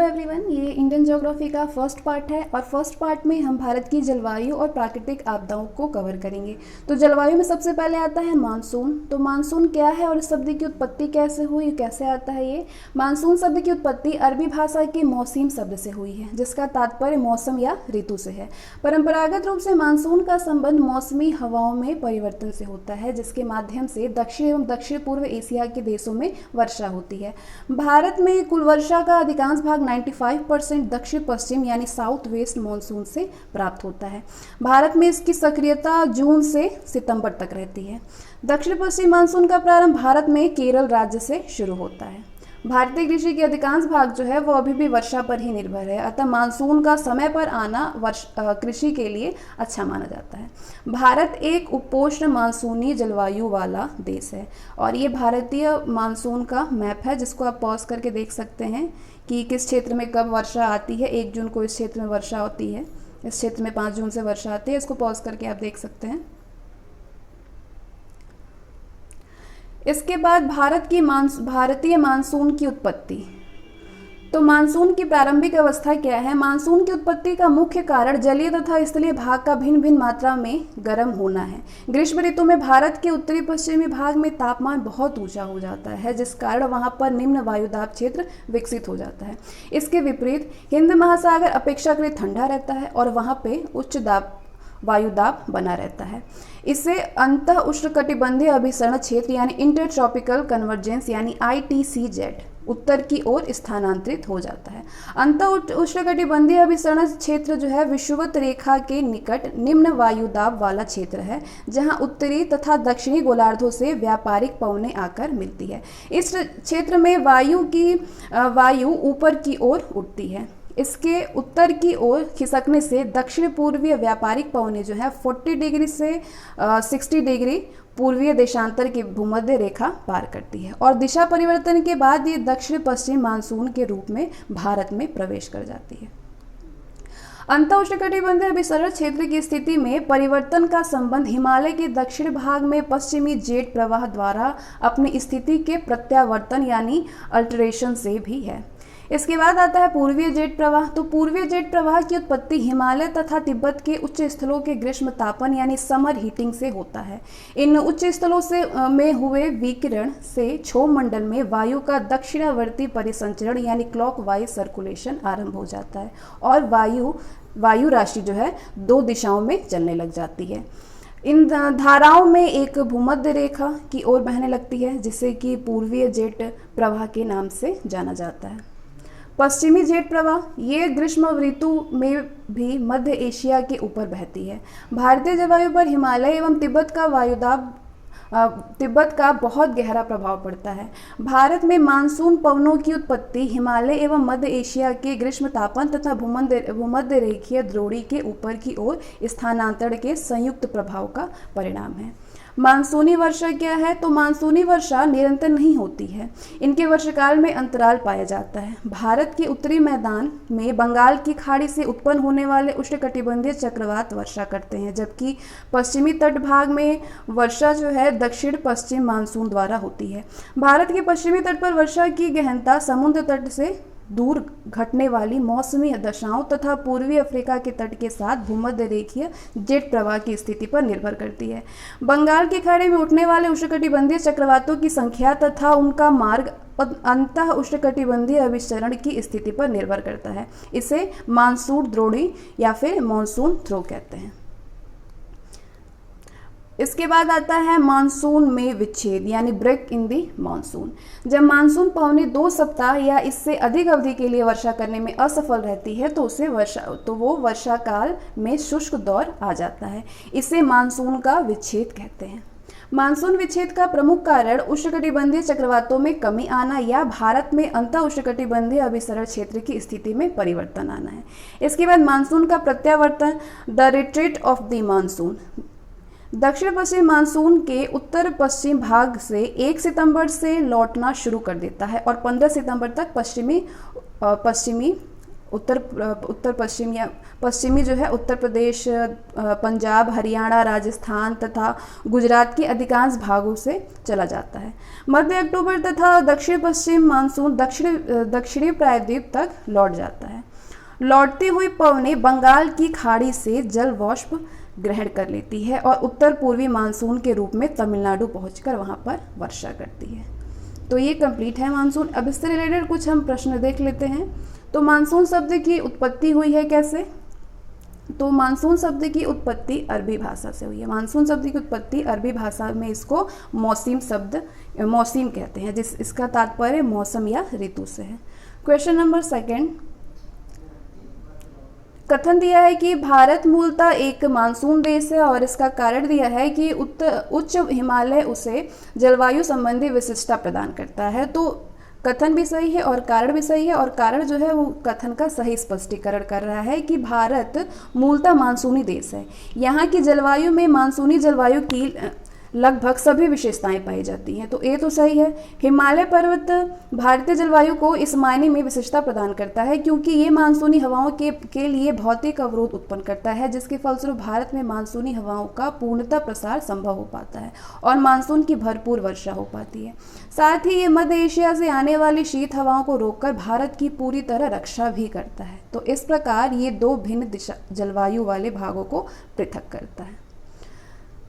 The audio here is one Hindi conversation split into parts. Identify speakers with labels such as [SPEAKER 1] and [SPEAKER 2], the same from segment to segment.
[SPEAKER 1] एवरीवन, ये इंडियन ज्योग्राफी का फर्स्ट पार्ट है और फर्स्ट पार्ट में हम भारत की जलवायु और प्राकृतिक आपदाओं को कवर करेंगे। तो जलवायु में सबसे पहले आता है मानसून। तो मानसून क्या है और इस शब्द की उत्पत्ति कैसे हुई, कैसे आता है ये। मानसून शब्द की उत्पत्ति अरबी भाषा के मौसम शब्द से हुई है, जिसका तात्पर्य मौसम या ऋतु से है। परंपरागत रूप से मानसून का संबंध मौसमी हवाओं में परिवर्तन से होता है, जिसके माध्यम से दक्षिण एवं दक्षिण पूर्व एशिया के देशों में वर्षा होती है। भारत में कुल वर्षा का अधिकांश भाग 95% दक्षिण पश्चिम यानी साउथ वेस्ट मानसून से प्राप्त होता है। भारत में इसकी सक्रियता जून से सितंबर तक रहती है। दक्षिण पश्चिम मानसून का प्रारंभ भारत में केरल राज्य से शुरू होता है। भारतीय कृषि के अधिकांश भाग जो है वो अभी भी वर्षा पर ही निर्भर है, अतः मानसून का समय पर आना कृषि के लिए अच्छा माना जाता है। भारत एक उपोष्ण मानसूनी जलवायु वाला देश है और ये भारतीय मानसून का मैप है, जिसको आप पॉज करके देख सकते हैं कि किस क्षेत्र में कब वर्षा आती है। 1 जून को इस क्षेत्र में वर्षा होती है, इस क्षेत्र में 5 जून से वर्षा आती है। इसको पॉज करके आप देख सकते हैं। इसके बाद भारतीय मानसून की उत्पत्ति। तो मानसून की प्रारंभिक अवस्था क्या है। मानसून की उत्पत्ति का मुख्य कारण जलीय तथा स्थलीय भाग का भिन्न भिन्न मात्रा में गर्म होना है। ग्रीष्म ऋतु में भारत के उत्तरी पश्चिमी भाग में तापमान बहुत ऊंचा हो जाता है, जिस कारण वहां पर निम्न वायुदाब क्षेत्र विकसित हो जाता है। इसके विपरीत हिंद महासागर अपेक्षाकृत ठंडा रहता है और वहां पे उच्च वायुदाब बना रहता है। इससे अंतः उष्णकटिबंधीय अभिसरण क्षेत्र यानी इंटरट्रॉपिकल कन्वर्जेंस यानी ITCZ उत्तर की ओर स्थानांतरित हो जाता है। अंतः उष्णकटिबंधीय अभिसरण क्षेत्र जो है विषुवत रेखा के निकट निम्न वायुदाब वाला क्षेत्र है, जहां उत्तरी तथा दक्षिणी गोलार्धों से व्यापारिक पवनें आकर मिलती है। इस क्षेत्र में वायु ऊपर की ओर उठती है। इसके उत्तर की ओर खिसकने से दक्षिण पूर्वीय व्यापारिक पवनें जो है 40 डिग्री से 60 डिग्री पूर्वीय देशांतर की भूमध्य रेखा पार करती है और दिशा परिवर्तन के बाद ये दक्षिण पश्चिम मानसून के रूप में भारत में प्रवेश कर जाती है। अंतः उष्णकटिबंधीय अभिसरण क्षेत्र की स्थिति में परिवर्तन का संबंध हिमालय के दक्षिण भाग में पश्चिमी जेट प्रवाह द्वारा अपनी स्थिति के प्रत्यावर्तन यानी अल्टरेशन से भी है। इसके बाद आता है पूर्वीय जेट प्रवाह। तो पूर्वीय जेट प्रवाह की उत्पत्ति हिमालय तथा तिब्बत के उच्च स्थलों के ग्रीष्म तापन यानी समर हीटिंग से होता है। इन उच्च स्थलों से में हुए विकिरण से क्षोभ मंडल में वायु का दक्षिणावर्ती परिसंचरण यानी क्लॉकवाइज सर्कुलेशन आरंभ हो जाता है और वायु राशि जो है 2 दिशाओं में चलने लग जाती है। इन धाराओं में एक भूमध्य रेखा की ओर बहने लगती है, जिसे कि पूर्वीय जेट प्रवाह के नाम से जाना जाता है। पश्चिमी जेट प्रवाह ये ग्रीष्म ऋतु में भी मध्य एशिया के ऊपर बहती है। भारतीय जलवायु पर हिमालय एवं तिब्बत का बहुत गहरा प्रभाव पड़ता है। भारत में मानसून पवनों की उत्पत्ति हिमालय एवं मध्य एशिया के ग्रीष्म तापन तथा भूमध्य रेखीय द्रोणी के ऊपर की ओर स्थानांतरण के संयुक्त प्रभाव का परिणाम है। मानसूनी वर्षा क्या है। तो मानसूनी वर्षा निरंतर नहीं होती है, इनके वर्षकाल में अंतराल पाया जाता है। भारत के उत्तरी मैदान में बंगाल की खाड़ी से उत्पन्न होने वाले उष्णकटिबंधीय चक्रवात वर्षा करते हैं, जबकि पश्चिमी तट भाग में वर्षा जो है दक्षिण पश्चिम मानसून द्वारा होती है। भारत के पश्चिमी तट पर वर्षा की गहनता समुद्र तट से दूर घटने वाली मौसमी दशाओं तथा पूर्वी अफ्रीका के तट के साथ भूमध्य रेखीय जेट प्रवाह की स्थिति पर निर्भर करती है। बंगाल की खाड़ी में उठने वाले उष्णकटिबंधीय चक्रवातों की संख्या तथा उनका मार्ग अंतः उष्णकटिबंधीय अभिसरण की स्थिति पर निर्भर करता है। इसे मानसून द्रोणी या फिर मानसून थ्रो कहते हैं। इसके बाद आता है मानसून में विच्छेद यानी ब्रेक इन दी मानसून। जब मानसून पौने 2 सप्ताह या इससे अधिक अवधि के लिए वर्षा करने में असफल रहती है तो वो वर्षा काल में शुष्क दौर आ जाता है। इसे मानसून का विच्छेद कहते हैं। मानसून विच्छेद का प्रमुख कारण उष्णकटिबंधीय चक्रवातों में कमी आना या भारत में अंतः उष्णकटिबंधीय अभिसरण क्षेत्र की स्थिति में परिवर्तन आना है। इसके बाद मानसून का प्रत्यावर्तन the retreat of the monsoon. दक्षिण पश्चिम मानसून के उत्तर पश्चिम भाग से 1 सितंबर से लौटना शुरू कर देता है और 15 सितंबर तक पश्चिमी उत्तर पश्चिम या पश्चिमी जो है उत्तर प्रदेश, पंजाब, हरियाणा, राजस्थान तथा गुजरात के अधिकांश भागों से चला जाता है। मध्य अक्टूबर तथा दक्षिण पश्चिम मानसून दक्षिणी प्रायद्वीप तक लौट जाता है। लौटती हुई पवनें बंगाल की खाड़ी से जल वाष्प ग्रहण कर लेती है और उत्तर पूर्वी मानसून के रूप में तमिलनाडु पहुंचकर वहां पर वर्षा करती है। तो ये कंप्लीट है मानसून। अब इससे रिलेटेड कुछ हम प्रश्न देख लेते हैं। तो मानसून शब्द की उत्पत्ति हुई है कैसे? तो मानसून शब्द की उत्पत्ति अरबी भाषा से हुई है। मानसून शब्द की उत्पत्ति अरबी भाषा में इसको मौसम कहते हैं, इसका तात्पर्य मौसम या ऋतु से है। क्वेश्चन नंबर 2, कथन दिया है कि भारत मूलतः एक मानसून देश है और इसका कारण दिया है कि उच्च हिमालय उसे जलवायु संबंधी विशिष्टता प्रदान करता है। तो कथन भी सही है और कारण भी सही है, और कारण जो है वो कथन का सही स्पष्टीकरण कर रहा है कि भारत मूलतः मानसूनी देश है। यहाँ की जलवायु में मानसूनी जलवायु की लगभग सभी विशेषताएं पाई जाती हैं। तो ये तो सही है। हिमालय पर्वत भारतीय जलवायु को इस मायने में विशेषता प्रदान करता है क्योंकि ये मानसूनी हवाओं के लिए भौतिक अवरोध उत्पन्न करता है, जिसके फलस्वरूप भारत में मानसूनी हवाओं का पूर्णतः प्रसार संभव हो पाता है और मानसून की भरपूर वर्षा हो पाती है। साथ ही ये मध्य एशिया से आने वाली शीत हवाओं को रोककर भारत की पूरी तरह रक्षा भी करता है। तो इस प्रकार ये दो भिन्न जलवायु वाले भागों को पृथक करता है।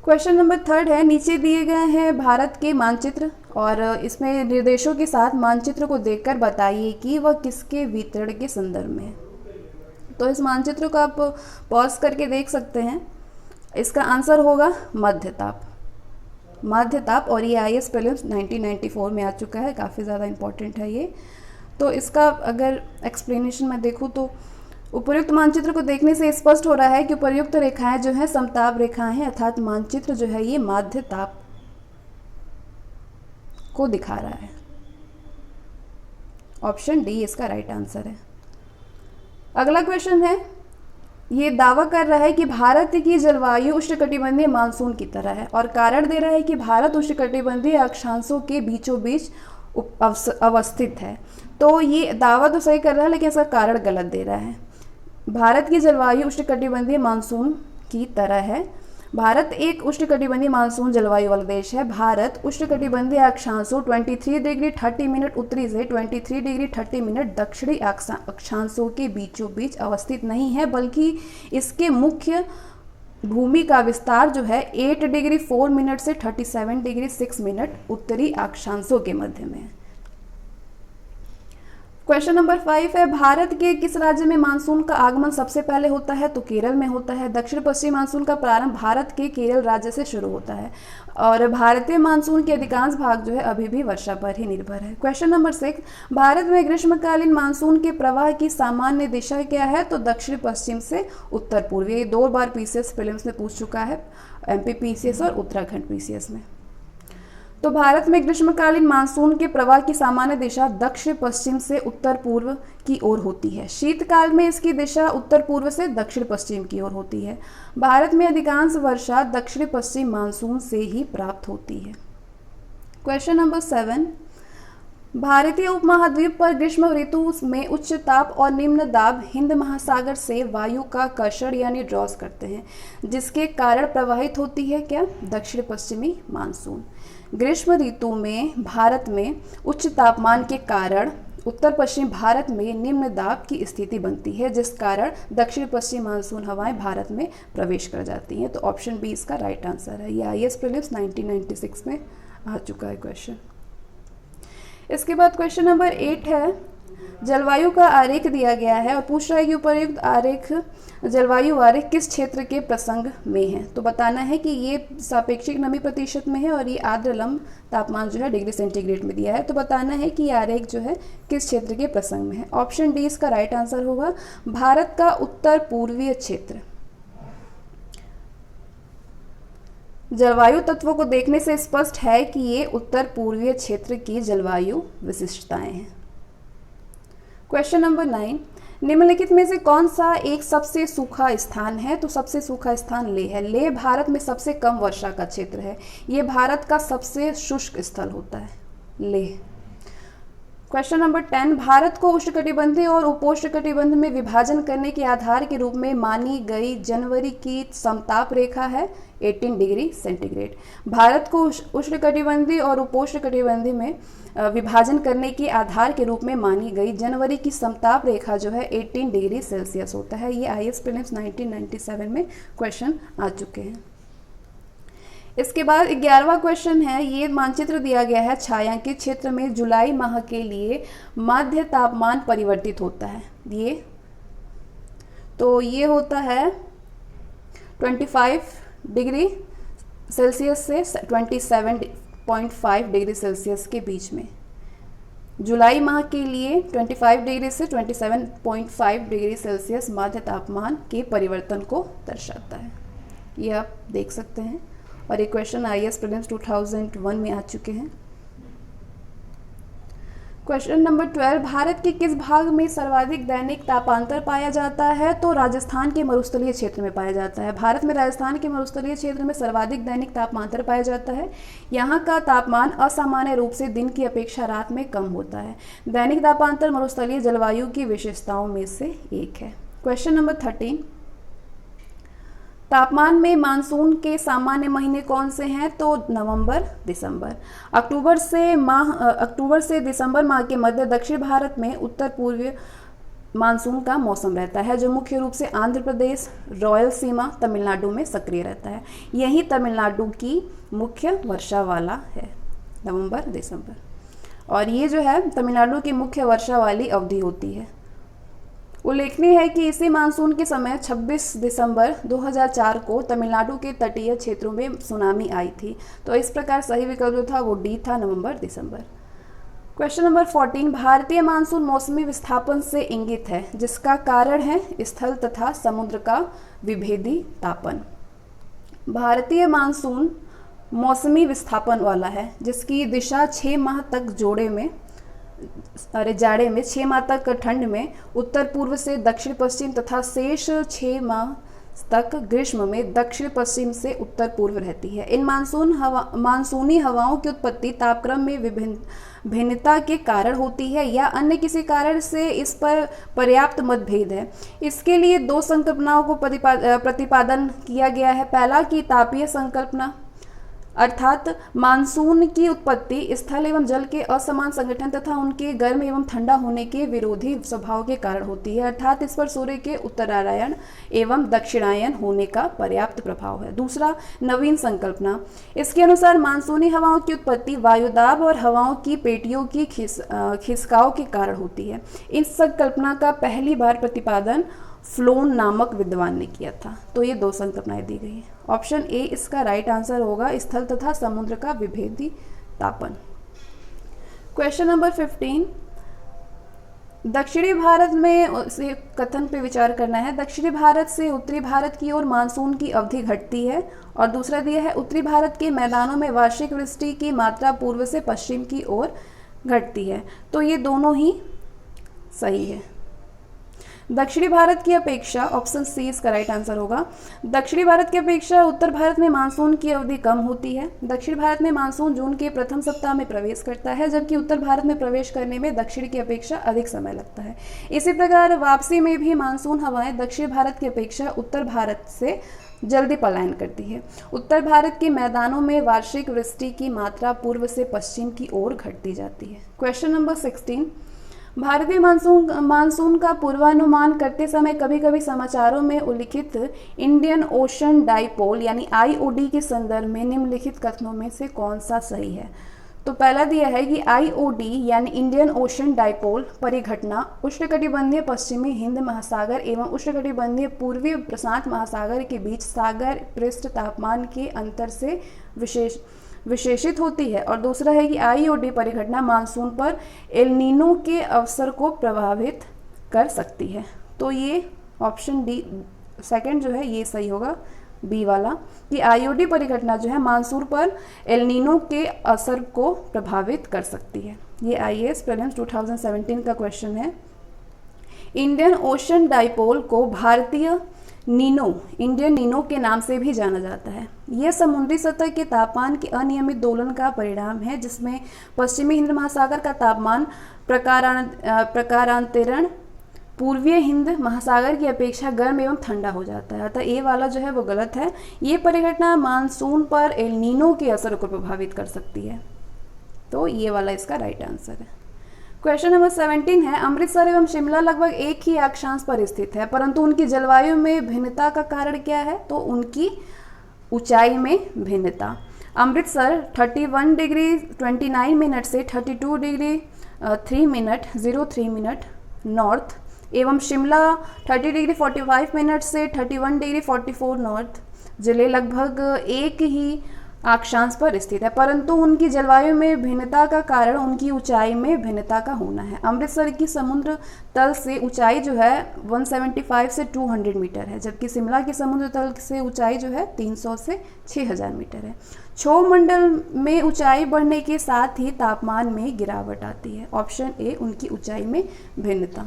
[SPEAKER 1] क्वेश्चन नंबर 3 है, नीचे दिए गए हैं भारत के मानचित्र और इसमें निर्देशों के साथ मानचित्र को देखकर बताइए कि वह किसके वितरण के संदर्भ में है। तो इस मानचित्र को आप पॉज करके देख सकते हैं। इसका आंसर होगा मध्यताप। और ये IAS प्रीलिम्स 1994 में आ चुका है, काफ़ी ज़्यादा इम्पोर्टेंट है ये। तो इसका अगर एक्सप्लेनेशन मैं देखूँ तो उपर्युक्त मानचित्र को देखने से स्पष्ट हो रहा है कि उपर्युक्त रेखाएं जो है समताप रेखाएं हैं, अर्थात मानचित्र जो है ये माध्य ताप को दिखा रहा है। ऑप्शन डी इसका राइट आंसर है। अगला क्वेश्चन है, ये दावा कर रहा है कि भारत की जलवायु उष्णकटिबंधीय मानसून की तरह है और कारण दे रहा है कि भारत उष्णकटिबंधीय अक्षांशों के बीचों बीच अवस्थित है। तो ये दावा तो सही कर रहा है लेकिन इसका कारण गलत दे रहा है। भारत की जलवायु उष्णकटिबंधीय मानसून की तरह है। भारत एक उष्णकटिबंधीय मानसून जलवायु वाला देश है। भारत उष्णकटिबंधीय अक्षांशों 23 डिग्री 30 मिनट उत्तरी से 23 डिग्री 30 मिनट दक्षिणी अक्षांशों के बीचों बीच अवस्थित नहीं है, बल्कि इसके मुख्य भूमि का विस्तार जो है 8 डिग्री 4 मिनट से 37 डिग्री 6 मिनट उत्तरी अक्षांशों के मध्य में है। क्वेश्चन नंबर 5 है, भारत के किस राज्य में मानसून का आगमन सबसे पहले होता है? तो केरल में होता है। दक्षिण पश्चिम मानसून का प्रारंभ भारत के केरल राज्य से शुरू होता है और भारतीय मानसून के अधिकांश भाग जो है अभी भी वर्षा पर ही निर्भर है। क्वेश्चन नंबर 6, भारत में ग्रीष्मकालीन मानसून के प्रवाह की सामान्य दिशा क्या है? तो दक्षिण पश्चिम से उत्तर पूर्वी। ये 2 बार PCS प्रीलिम्स में पूछ चुका है, MP PCS और उत्तराखंड PCS में। तो भारत में ग्रीष्मकालीन मानसून के प्रवाह की सामान्य दिशा दक्षिण पश्चिम से उत्तर पूर्व की ओर होती है। शीतकाल में इसकी दिशा उत्तर पूर्व से दक्षिण पश्चिम की ओर होती है। भारत में अधिकांश वर्षा दक्षिण पश्चिम मानसून से ही प्राप्त होती है। क्वेश्चन नंबर 7, भारतीय उपमहाद्वीप पर ग्रीष्म ऋतु में उच्च ताप और निम्न दाब हिंद महासागर से वायु का कर्षण यानी ड्रॉस करते हैं, जिसके कारण प्रवाहित होती है क्या? दक्षिण पश्चिमी मानसून। ग्रीष्म ऋतु में भारत में उच्च तापमान के कारण उत्तर पश्चिम भारत में निम्न दाब की स्थिति बनती है, जिस कारण दक्षिण पश्चिम मानसून हवाएं भारत में प्रवेश कर जाती हैं। तो ऑप्शन बी इसका राइट आंसर है। ये IAS प्रीलिम्स 1996 में आ चुका है क्वेश्चन। इसके बाद क्वेश्चन नंबर 8 है, जलवायु का आरेख दिया गया है और पूछ रहा है कि उपर्युक्त आरेख जलवायु आरेख किस क्षेत्र के प्रसंग में है? तो बताना है कि ये सापेक्षिक नमी प्रतिशत में है और ये आर्द्र लंब तापमान जो है डिग्री सेंटीग्रेड में दिया है। तो बताना है कि ये आरेख जो है किस क्षेत्र के प्रसंग में है। ऑप्शन डी इसका राइट आंसर होगा, भारत का उत्तर पूर्वीय क्षेत्र। जलवायु तत्वों को देखने से स्पष्ट है कि ये उत्तर पूर्वीय क्षेत्र की जलवायु विशिष्टताएं हैं। क्वेश्चन नंबर 9, निम्नलिखित में से कौन सा एक सबसे सूखा स्थान है? तो सबसे सूखा स्थान लेह है। लेह भारत में सबसे कम वर्षा का क्षेत्र है। ये भारत का सबसे शुष्क स्थल होता है लेह। क्वेश्चन नंबर 10, भारत को उष्णकटिबंधीय और उपोष्णकटिबंध में विभाजन करने के आधार के रूप में मानी गई जनवरी की समताप रेखा है 18 डिग्री सेंटीग्रेड। भारत को उष्णकटिबंधीय और उपोष्णकटिबंधीय में विभाजन करने के आधार के रूप में मानी गई जनवरी की समताप रेखा जो है 18 डिग्री सेल्सियस होता है। ये IAS प्रीलिम्स 1997 में क्वेश्चन आ चुके हैं। इसके बाद 11वां क्वेश्चन है, ये मानचित्र दिया गया है, छायांकित क्षेत्र में जुलाई माह के लिए माध्य तापमान परिवर्तित होता है। ये होता है 25 डिग्री सेल्सियस से 27.5 डिग्री सेल्सियस के बीच में। जुलाई माह के लिए 25 डिग्री से 27.5 डिग्री सेल्सियस माध्य तापमान के परिवर्तन को दर्शाता है। ये आप देख सकते हैं और ये क्वेश्चन IAS प्रीलिम्स 2001 में आ चुके हैं। क्वेश्चन नंबर 12, भारत के किस भाग में सर्वाधिक दैनिक तापांतर पाया जाता है? तो राजस्थान के मरुस्थलीय क्षेत्र में पाया जाता है। भारत में राजस्थान के मरुस्थलीय क्षेत्र में सर्वाधिक दैनिक तापांतर पाया जाता है। यहाँ का तापमान असामान्य रूप से दिन की अपेक्षा रात में कम होता है। दैनिक तापांतर मरुस्थलीय जलवायु की विशेषताओं में से एक है। क्वेश्चन नंबर 13, तापमान में मानसून के सामान्य महीने कौन से हैं? तो नवंबर, दिसंबर। अक्टूबर से दिसंबर माह के मध्य दक्षिण भारत में उत्तर पूर्वी मानसून का मौसम रहता है, जो मुख्य रूप से आंध्र प्रदेश, रायलसीमा, तमिलनाडु में सक्रिय रहता है। यही तमिलनाडु की मुख्य वर्षा वाला है, नवंबर, दिसंबर। और ये जो है तमिलनाडु की मुख्य वर्षा वाली अवधि होती है। उल्लेखनीय है कि इसी मानसून के समय 26 दिसंबर 2004 को तमिलनाडु के तटीय क्षेत्रों में सुनामी आई थी। तो इस प्रकार सही विकल्प जो था वो डी था, नवंबर, दिसंबर। क्वेश्चन नंबर 14, भारतीय मानसून मौसमी विस्थापन से इंगित है, जिसका कारण है स्थल तथा समुद्र का विभेदी तापन। भारतीय मानसून मौसमी विस्थापन वाला है, जिसकी दिशा 6 माह तक जाड़े में 6 माह तक ठंड में उत्तर पूर्व से दक्षिण पश्चिम तथा शेष 6 माह तक ग्रीष्म में दक्षिण पश्चिम से उत्तर पूर्व रहती है। इन मानसूनी हवाओं की उत्पत्ति तापक्रम में भिन्नता के कारण होती है या अन्य किसी कारण से इस पर पर्याप्त मतभेद है। इसके लिए 2 संकल्पनाओं को प्रतिपादन किया गया है। पहला कि तापीय संकल्पना, अर्थात मानसून की उत्पत्ति स्थल एवं जल के असमान संगठन तथा उनके गर्म एवं ठंडा होने के विरोधी स्वभाव के कारण होती है, अर्थात इस पर सूर्य के उत्तरायण एवं दक्षिणायन होने का पर्याप्त प्रभाव है। दूसरा, नवीन संकल्पना, इसके अनुसार मानसूनी हवाओं की उत्पत्ति वायुदाब और हवाओं की पेटियों की खिसकाव के कारण होती है। इस संकल्पना का पहली बार प्रतिपादन फ्लोन नामक विद्वान ने किया था। तो ये 2 संकल्पनाएं दी गई हैं। ऑप्शन ए इसका राइट आंसर होगा, स्थल तथा समुद्र का विभेदी तापन। क्वेश्चन नंबर 15, दक्षिणी भारत में से कथन पे विचार करना है। दक्षिणी भारत से उत्तरी भारत की ओर मानसून की अवधि घटती है। और दूसरा दिया है, उत्तरी भारत के मैदानों में वार्षिक वृष्टि की मात्रा पूर्व से पश्चिम की ओर घटती है। तो ये दोनों ही सही है। दक्षिणी भारत की अपेक्षा, ऑप्शन सी इसका राइट आंसर होगा, दक्षिणी भारत की अपेक्षा उत्तर भारत में मानसून की अवधि कम होती है। दक्षिण भारत में मानसून जून के प्रथम सप्ताह में प्रवेश करता है, जबकि उत्तर भारत में प्रवेश करने में दक्षिण की अपेक्षा अधिक समय लगता है। इसी प्रकार वापसी में भी मानसून हवाएं दक्षिण भारत की अपेक्षा उत्तर भारत से जल्दी पलायन करती है। उत्तर भारत के मैदानों में वार्षिक वृष्टि की मात्रा पूर्व से पश्चिम की ओर घटती जाती है। क्वेश्चन नंबर 16, भारतीय मानसून का पूर्वानुमान करते समय कभी कभी समाचारों में उल्लिखित इंडियन ओशन डाइपोल यानी IOD के संदर्भ में निम्नलिखित कथनों में से कौन सा सही है? तो पहला दिया है कि IOD यानी इंडियन ओशन डाइपोल परिघटना उष्णकटिबंधीय पश्चिमी हिंद महासागर एवं उष्णकटिबंधीय पूर्वी प्रशांत महासागर के बीच सागर पृष्ठ तापमान के अंतर से विशेषित होती है। और दूसरा है कि IOD परिघटना मानसून पर एल नीनो के अवसर को प्रभावित कर सकती है। तो ये ऑप्शन डी सेकंड जो है ये सही होगा, बी वाला, कि IOD परिघटना जो है मानसून पर एल नीनो के असर को प्रभावित कर सकती है। ये IAS प्रीलिम्स 2017 का क्वेश्चन है। इंडियन ओशन डाइपोल को भारतीय इंडियन नीनो के नाम से भी जाना जाता है। यह समुद्री सतह के तापमान के अनियमित दोलन का परिणाम है, जिसमें पश्चिमी हिंद महासागर का तापमान प्रकारांतरण पूर्वीय हिंद महासागर की अपेक्षा गर्म एवं ठंडा हो जाता है, अतः ए वाला जो है वो गलत है। ये परिघटना मानसून पर एल नीनो के असर को प्रभावित कर सकती है, तो ये वाला इसका राइट आंसर है। क्वेश्चन नंबर 17 है, अमृतसर एवं शिमला लगभग एक ही अक्षांश पर स्थित है, परंतु उनकी जलवायु में भिन्नता का कारण क्या है? तो उनकी ऊंचाई में भिन्नता। अमृतसर 31 डिग्री 29 मिनट से 32 डिग्री 3 मिनट 03 मिनट नॉर्थ एवं शिमला 30 डिग्री 45 मिनट से 31 डिग्री 44 नॉर्थ जिले लगभग एक ही अक्षांश पर स्थित है, परंतु उनकी जलवायु में भिन्नता का कारण उनकी ऊंचाई में भिन्नता का होना है। अमृतसर की समुद्र तल से ऊंचाई जो है 175 से 200 मीटर है, जबकि शिमला की समुद्र तल से ऊंचाई जो है 300 से 6000 मीटर है। क्षोभ मंडल में ऊंचाई बढ़ने के साथ ही तापमान में गिरावट आती है। ऑप्शन ए उनकी ऊंचाई में भिन्नता।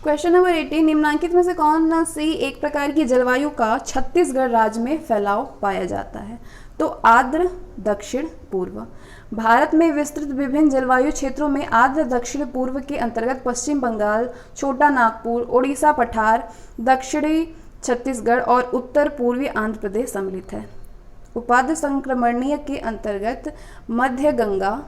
[SPEAKER 1] क्वेश्चन नंबर 18, निम्नलिखित में से कौन सी एक प्रकार की जलवायु का छत्तीसगढ़ राज्य में फैलाव पाया जाता है? तो आर्द्र दक्षिण पूर्व। भारत में विस्तृत विभिन्न जलवायु क्षेत्रों में आर्द्र दक्षिण पूर्व के अंतर्गत पश्चिम बंगाल, छोटा नागपुर, उड़ीसा पठार, दक्षिणी छत्तीसगढ़ और उत्तर पूर्वी आंध्र प्रदेश सम्मिलित है। उपाद्र संक्रमणीय के अंतर्गत मध्य गंगा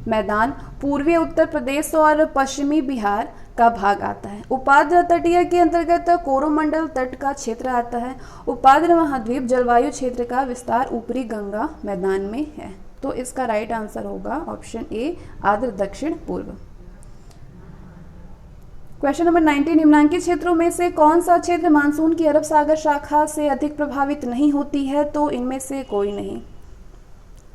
[SPEAKER 1] मैदान, पूर्वी उत्तर प्रदेश और पश्चिमी बिहार का भाग आता है। उपाद्र तटीय के अंतर्गत कोरोमंडल तट का क्षेत्र आता है। उपाद्र महाद्वीप जलवायु क्षेत्र का विस्तार ऊपरी गंगा मैदान में है, तो इसका राइट आंसर होगा ऑप्शन ए आर्द्र दक्षिण पूर्व। क्वेश्चन नंबर 19, निम्नलिखित क्षेत्रों में से कौन सा क्षेत्र मानसून की अरब सागर शाखा से अधिक प्रभावित नहीं होती है? तो इनमें से कोई नहीं।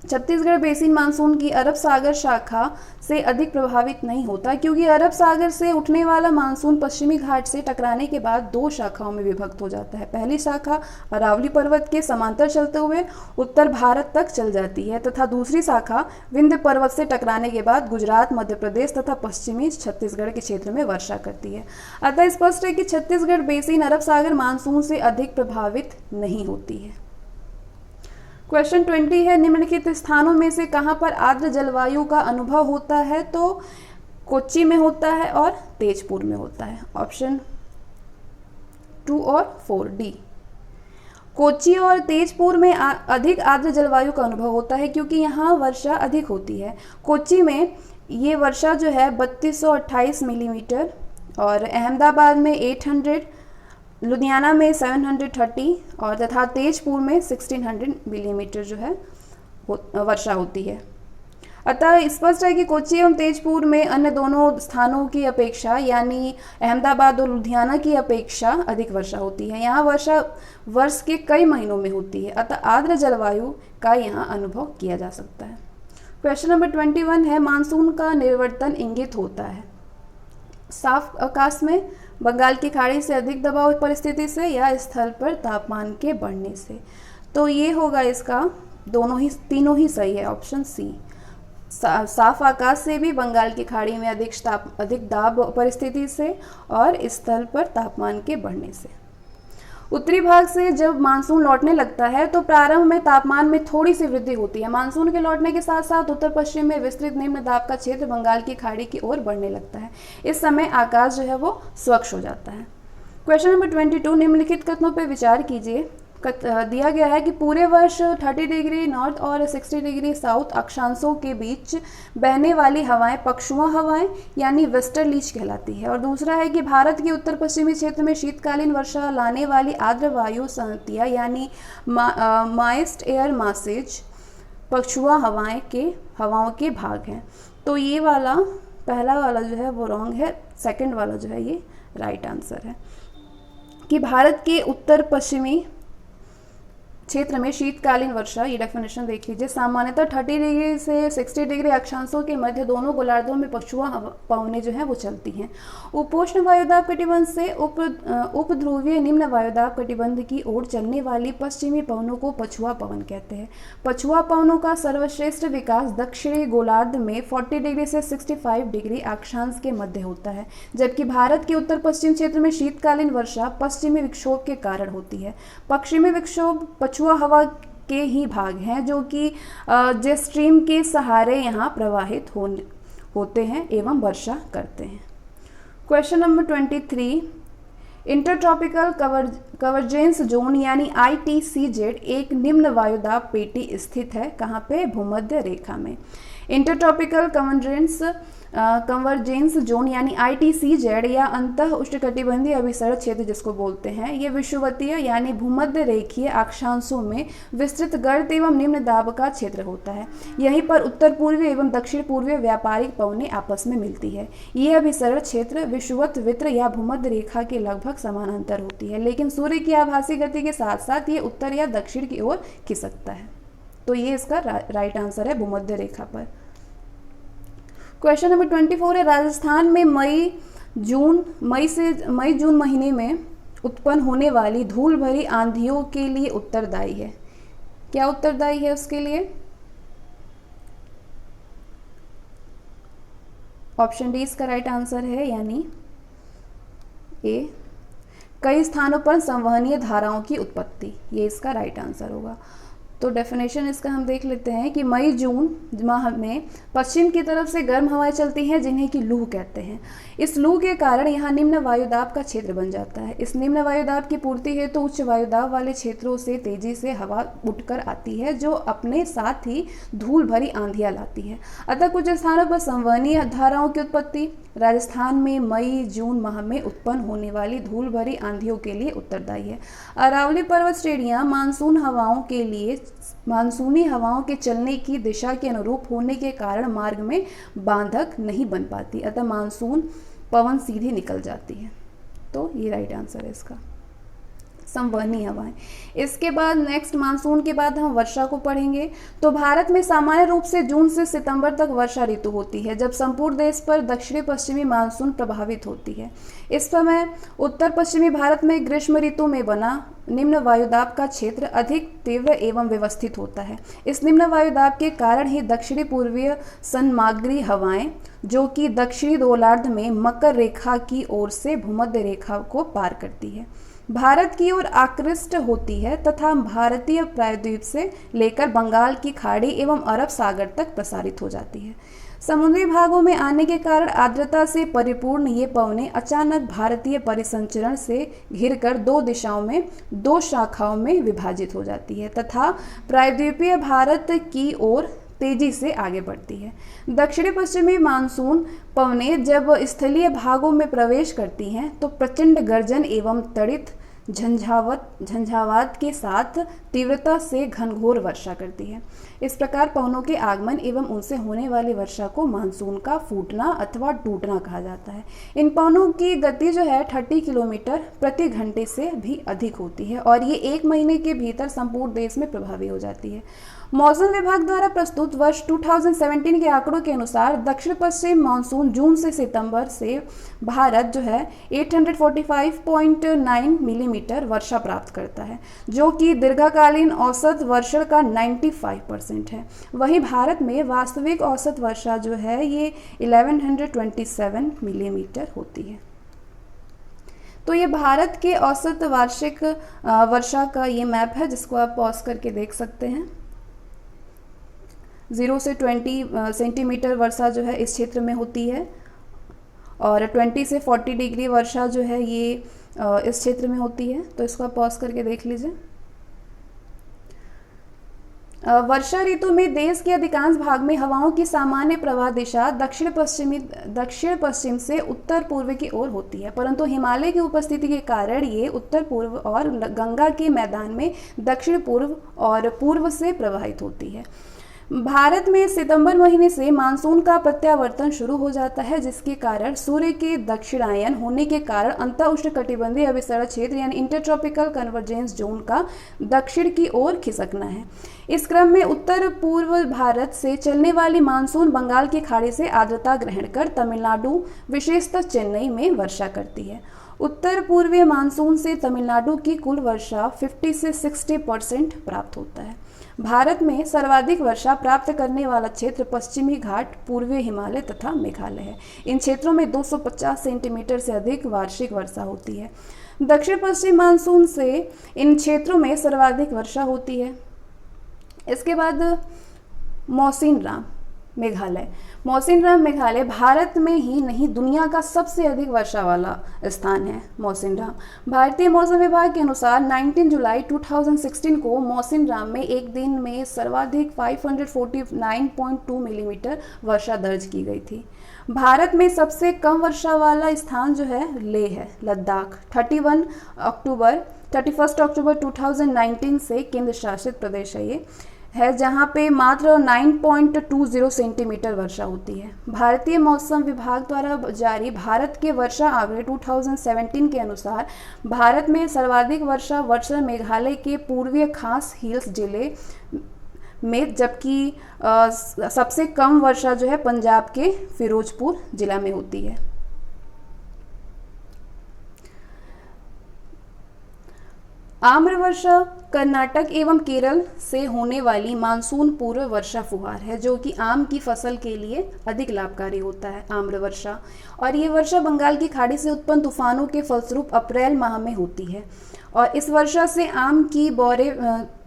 [SPEAKER 1] छत्तीसगढ़ बेसिन मानसून की अरब सागर शाखा से अधिक प्रभावित नहीं होता, क्योंकि अरब सागर से उठने वाला मानसून पश्चिमी घाट से टकराने के बाद दो शाखाओं में विभक्त हो जाता है। पहली शाखा अरावली पर्वत के समांतर चलते हुए उत्तर भारत तक चल जाती है तथा दूसरी शाखा विंध्य पर्वत से टकराने के बाद गुजरात, मध्य प्रदेश तथा पश्चिमी छत्तीसगढ़ के क्षेत्र में वर्षा करती है। अतः स्पष्ट है कि छत्तीसगढ़ बेसिन अरब सागर मानसून से अधिक प्रभावित नहीं होती है। क्वेश्चन 20 है, निम्नलिखित स्थानों में से कहां पर आर्द्र जलवायु का अनुभव होता है? तो कोच्चि में होता है और तेजपुर में होता है। ऑप्शन 2 और 4 डी। कोच्चि और तेजपुर में अधिक आर्द्र जलवायु का अनुभव होता है, क्योंकि यहाँ वर्षा अधिक होती है। कोच्चि में ये वर्षा जो है 3228 मिलीमीटर और अहमदाबाद में 800, लुधियाना में 730 और तथा तेजपुर में 1600 मिलीमीटर जो है वर्षा होती है। अतः स्पष्ट है कि कोच्चि एवं तेजपुर में अन्य दोनों स्थानों की अपेक्षा यानी अहमदाबाद और लुधियाना की अपेक्षा अधिक वर्षा होती है। यहाँ वर्षा वर्ष के कई महीनों में होती है, अतः आर्द्र जलवायु का यहाँ अनुभव किया जा सकता है। क्वेश्चन नंबर 21 है, मानसून का निर्वर्तन इंगित होता है साफ आकाश में, बंगाल की खाड़ी से अधिक दबाव परिस्थिति से या स्थल पर तापमान के बढ़ने से? तो ये होगा इसका तीनों ही सही है। ऑप्शन सी, साफ आकाश से भी, बंगाल की खाड़ी में अधिक दाब परिस्थिति से और स्थल पर तापमान के बढ़ने से। उत्तरी भाग से जब मानसून लौटने लगता है तो प्रारंभ में तापमान में थोड़ी सी वृद्धि होती है। मानसून के लौटने के साथ साथ उत्तर पश्चिम में विस्तृत निम्न दाब का क्षेत्र बंगाल की खाड़ी की ओर बढ़ने लगता है। इस समय आकाश जो है वो स्वच्छ हो जाता है। क्वेश्चन नंबर 22, निम्नलिखित कथनों पर विचार कीजिए। दिया गया है कि पूरे वर्ष 30 डिग्री नॉर्थ और 60 डिग्री साउथ अक्षांशों के बीच बहने वाली हवाएं पछुआ हवाएं यानी वेस्टर्लीज कहलाती है। और दूसरा है कि भारत के उत्तर पश्चिमी क्षेत्र में शीतकालीन वर्षा लाने वाली आर्द्र वायु संहतिया यानी मॉइस्ट एयर मासेज पछुआ हवाओं के भाग हैं। तो ये वाला पहला वाला जो है वो रॉन्ग है, सेकंड वाला जो है ये राइट आंसर है कि भारत के उत्तर पश्चिमी क्षेत्र में शीतकालीन वर्षा, ये डेफिनेशन देख लीजिए, सामान्यतः 30 डिग्री से 60 डिग्री अक्षांशों के मध्य दोनों गोलार्धों में पछुआ पवनें जो हैं वो चलती हैं। उपोष्ण वायुदाब कटिबंध से उप ध्रुवीय निम्न वायुदाब कटिबंध की ओर चलने वाली पश्चिमी पवनों को पछुआ पवन कहते हैं। पछुआ पवनों का सर्वश्रेष्ठ विकास दक्षिणी गोलार्ध में 40 डिग्री से 65 डिग्री अक्षांश के मध्य होता है, जबकि भारत के उत्तर पश्चिम क्षेत्र में शीतकालीन वर्षा पश्चिमी विक्षोभ के कारण होती है। पश्चिमी विक्षोभ पछुआ हवा के ही भाग हैं जो कि जेट स्ट्रीम के सहारे यहाँ प्रवाहित होते हैं एवं वर्षा करते हैं। क्वेश्चन नंबर 23, इंटरट्रॉपिकल कवर्जेंस जोन यानी ITCZ एक निम्न वायुदाब पेटी स्थित है कहाँ पे? भूमध्य रेखा में। इंटरट्रॉपिकल कन्वर्जेंस जोन यानी ITCZ या अंतः उष्णकटिबंधीय अभिसरण क्षेत्र जिसको बोलते हैं, ये विषुवतीय यानी भूमध्य रेखीय अक्षांशों में विस्तृत गर्त एवं निम्न दाब का क्षेत्र होता है। यहीं पर उत्तर पूर्वी एवं दक्षिण पूर्वी व्यापारिक पवनें आपस में मिलती है। ये अभिसरण क्षेत्र विषुवत वृत्त या भूमध्य रेखा के लगभग समानांतर होती है, लेकिन सूर्य की आभासी गति के साथ साथ ये उत्तर या दक्षिण की ओर खिसकता है। तो ये इसका राइट आंसर है भूमध्य रेखा पर। क्वेश्चन नंबर 24 है, राजस्थान में मई जून महीने में उत्पन्न होने वाली धूल भरी आंधियों के लिए उत्तरदायी है। क्या उत्तरदायी है उसके लिए? ऑप्शन डी इसका राइट आंसर है, यानी ए, कई स्थानों पर संवहनीय धाराओं की उत्पत्ति, ये इसका राइट आंसर होगा। तो डेफिनेशन इसका हम देख लेते हैं कि मई जून माह में पश्चिम की तरफ से गर्म हवाएं चलती हैं जिन्हें कि लू कहते हैं। इस लू के कारण यहाँ निम्न वायुदाब का क्षेत्र बन जाता है। इस निम्न वायुदाब की पूर्ति हेतु तो उच्च वायुदाब वाले क्षेत्रों से तेजी से हवा उठकर आती है जो अपने साथ ही धूल भरी आंधियाँ लाती है। अतः कुछ स्थानों पर संवहनीय धाराओं की उत्पत्ति राजस्थान में मई जून माह में उत्पन्न होने वाली धूल भरी आंधियों के लिए उत्तरदायी है। अरावली पर्वत श्रेणियाँ मानसूनी हवाओं के चलने की दिशा के अनुरूप होने के कारण मार्ग में बांधक नहीं बन पाती, अतः मानसून पवन सीधी निकल जाती है। तो ये राइट आंसर है इसका, संवहनीय हवाएं। इसके बाद नेक्स्ट मानसून के बाद हम वर्षा को पढ़ेंगे। तो भारत में सामान्य रूप से जून से सितंबर तक वर्षा ऋतु होती है, जब संपूर्ण देश पर दक्षिणी पश्चिमी मानसून प्रभावित होती है। इस समय उत्तर पश्चिमी भारत में ग्रीष्म ऋतु में बना निम्न वायुदाब का क्षेत्र अधिक तीव्र एवं व्यवस्थित होता है। इस निम्न वायुदाब के कारण ही दक्षिणी पूर्वीय सन्मार्गी हवाएं जो कि दक्षिणी गोलार्ध में मकर रेखा की ओर से भूमध्य रेखा को पार करती है, भारत की ओर आकृष्ट होती है तथा भारतीय प्रायद्वीप से लेकर बंगाल की खाड़ी एवं अरब सागर तक प्रसारित हो जाती है। समुद्री भागों में आने के कारण आर्द्रता से परिपूर्ण ये पवनें अचानक भारतीय परिसंचरण से घिरकर दो दिशाओं में दो शाखाओं में विभाजित हो जाती है तथा प्रायद्वीपीय भारत की ओर तेजी से आगे बढ़ती है। दक्षिणी पश्चिमी मानसून पवनें जब स्थलीय भागों में प्रवेश करती हैं तो प्रचंड गर्जन एवं तड़ित झंझावात के साथ तीव्रता से घनघोर वर्षा करती है। इस प्रकार पवनों के आगमन एवं उनसे होने वाली वर्षा को मानसून का फूटना अथवा टूटना कहा जाता है। इन पवनों की गति जो है 30 किलोमीटर प्रति घंटे से भी अधिक होती है और ये 1 महीने के भीतर संपूर्ण देश में प्रभावी हो जाती है। मौसम विभाग द्वारा प्रस्तुत वर्ष 2017 के आंकड़ों के अनुसार दक्षिण पश्चिम मानसून जून से सितंबर से भारत जो है 845.9 मिलीमीटर वर्षा प्राप्त करता है, जो कि दीर्घकालीन औसत वर्षा का 95% है। वहीं भारत में वास्तविक औसत वर्षा जो है ये 1127 मिलीमीटर होती है। तो ये भारत के औसत वार्षिक वर्षा का ये मैप है जिसको आप पॉज करके देख सकते हैं। 0 से 20 सेंटीमीटर वर्षा जो है इस क्षेत्र में होती है और 20 से 40 डिग्री वर्षा जो है ये इस क्षेत्र में होती है। तो इसको आप पॉज करके देख लीजिए। वर्षा ऋतु में देश के अधिकांश भाग में हवाओं की सामान्य प्रवाह दिशा दक्षिण पश्चिम से उत्तर पूर्व की ओर होती है, परंतु हिमालय की उपस्थिति के कारण ये उत्तर पूर्व और गंगा के मैदान में दक्षिण पूर्व और पूर्व से प्रवाहित होती है। भारत में सितंबर महीने से मानसून का प्रत्यावर्तन शुरू हो जाता है, जिसके कारण सूर्य के दक्षिणायन होने के कारण अंतः उष्णकटिबंधीय अभिसरण क्षेत्र यानी इंटरट्रॉपिकल कन्वर्जेंस जोन का दक्षिण की ओर खिसकना है। इस क्रम में उत्तर पूर्व भारत से चलने वाली मानसून बंगाल की खाड़ी से आर्द्रता ग्रहण कर तमिलनाडु विशेषतः चेन्नई में वर्षा करती है। उत्तर पूर्वीय मानसून से तमिलनाडु की कुल वर्षा 50 से 60% प्राप्त होता है। भारत में सर्वाधिक वर्षा प्राप्त करने वाला क्षेत्र पश्चिमी घाट, पूर्वी हिमालय तथा मेघालय है। इन क्षेत्रों में 250 सेंटीमीटर से अधिक वार्षिक वर्षा होती है। दक्षिण पश्चिम मानसून से इन क्षेत्रों में सर्वाधिक वर्षा होती है। इसके बाद मौसिनराम मेघालय। मौसिनराम मेघालय भारत में ही नहीं दुनिया का सबसे अधिक वर्षा वाला स्थान है मौसिनराम। भारतीय मौसम विभाग के अनुसार 19 जुलाई 2016 को मौसिनराम में एक दिन में सर्वाधिक 549.2 मिलीमीटर वर्षा दर्ज की गई थी। भारत में सबसे कम वर्षा वाला स्थान जो है लेह है, लद्दाख। 31 अक्टूबर 2019 से केंद्र शासित प्रदेश है ये है, जहाँ पे मात्र 9.20 सेंटीमीटर वर्षा होती है। भारतीय मौसम विभाग द्वारा जारी भारत के वर्षा आंकड़े 2017 के अनुसार भारत में सर्वाधिक वर्षा मेघालय के पूर्वीय खास हिल्स जिले में, जबकि सबसे कम वर्षा जो है पंजाब के फिरोजपुर जिला में होती है। आम्र वर्षा कर्नाटक एवं केरल से होने वाली मानसून पूर्व वर्षा फुहार है, जो कि आम की फसल के लिए अधिक लाभकारी होता है आम्र वर्षा। और ये वर्षा बंगाल की खाड़ी से उत्पन्न तूफानों के फलस्वरूप अप्रैल माह में होती है, और इस वर्षा से आम की बौरे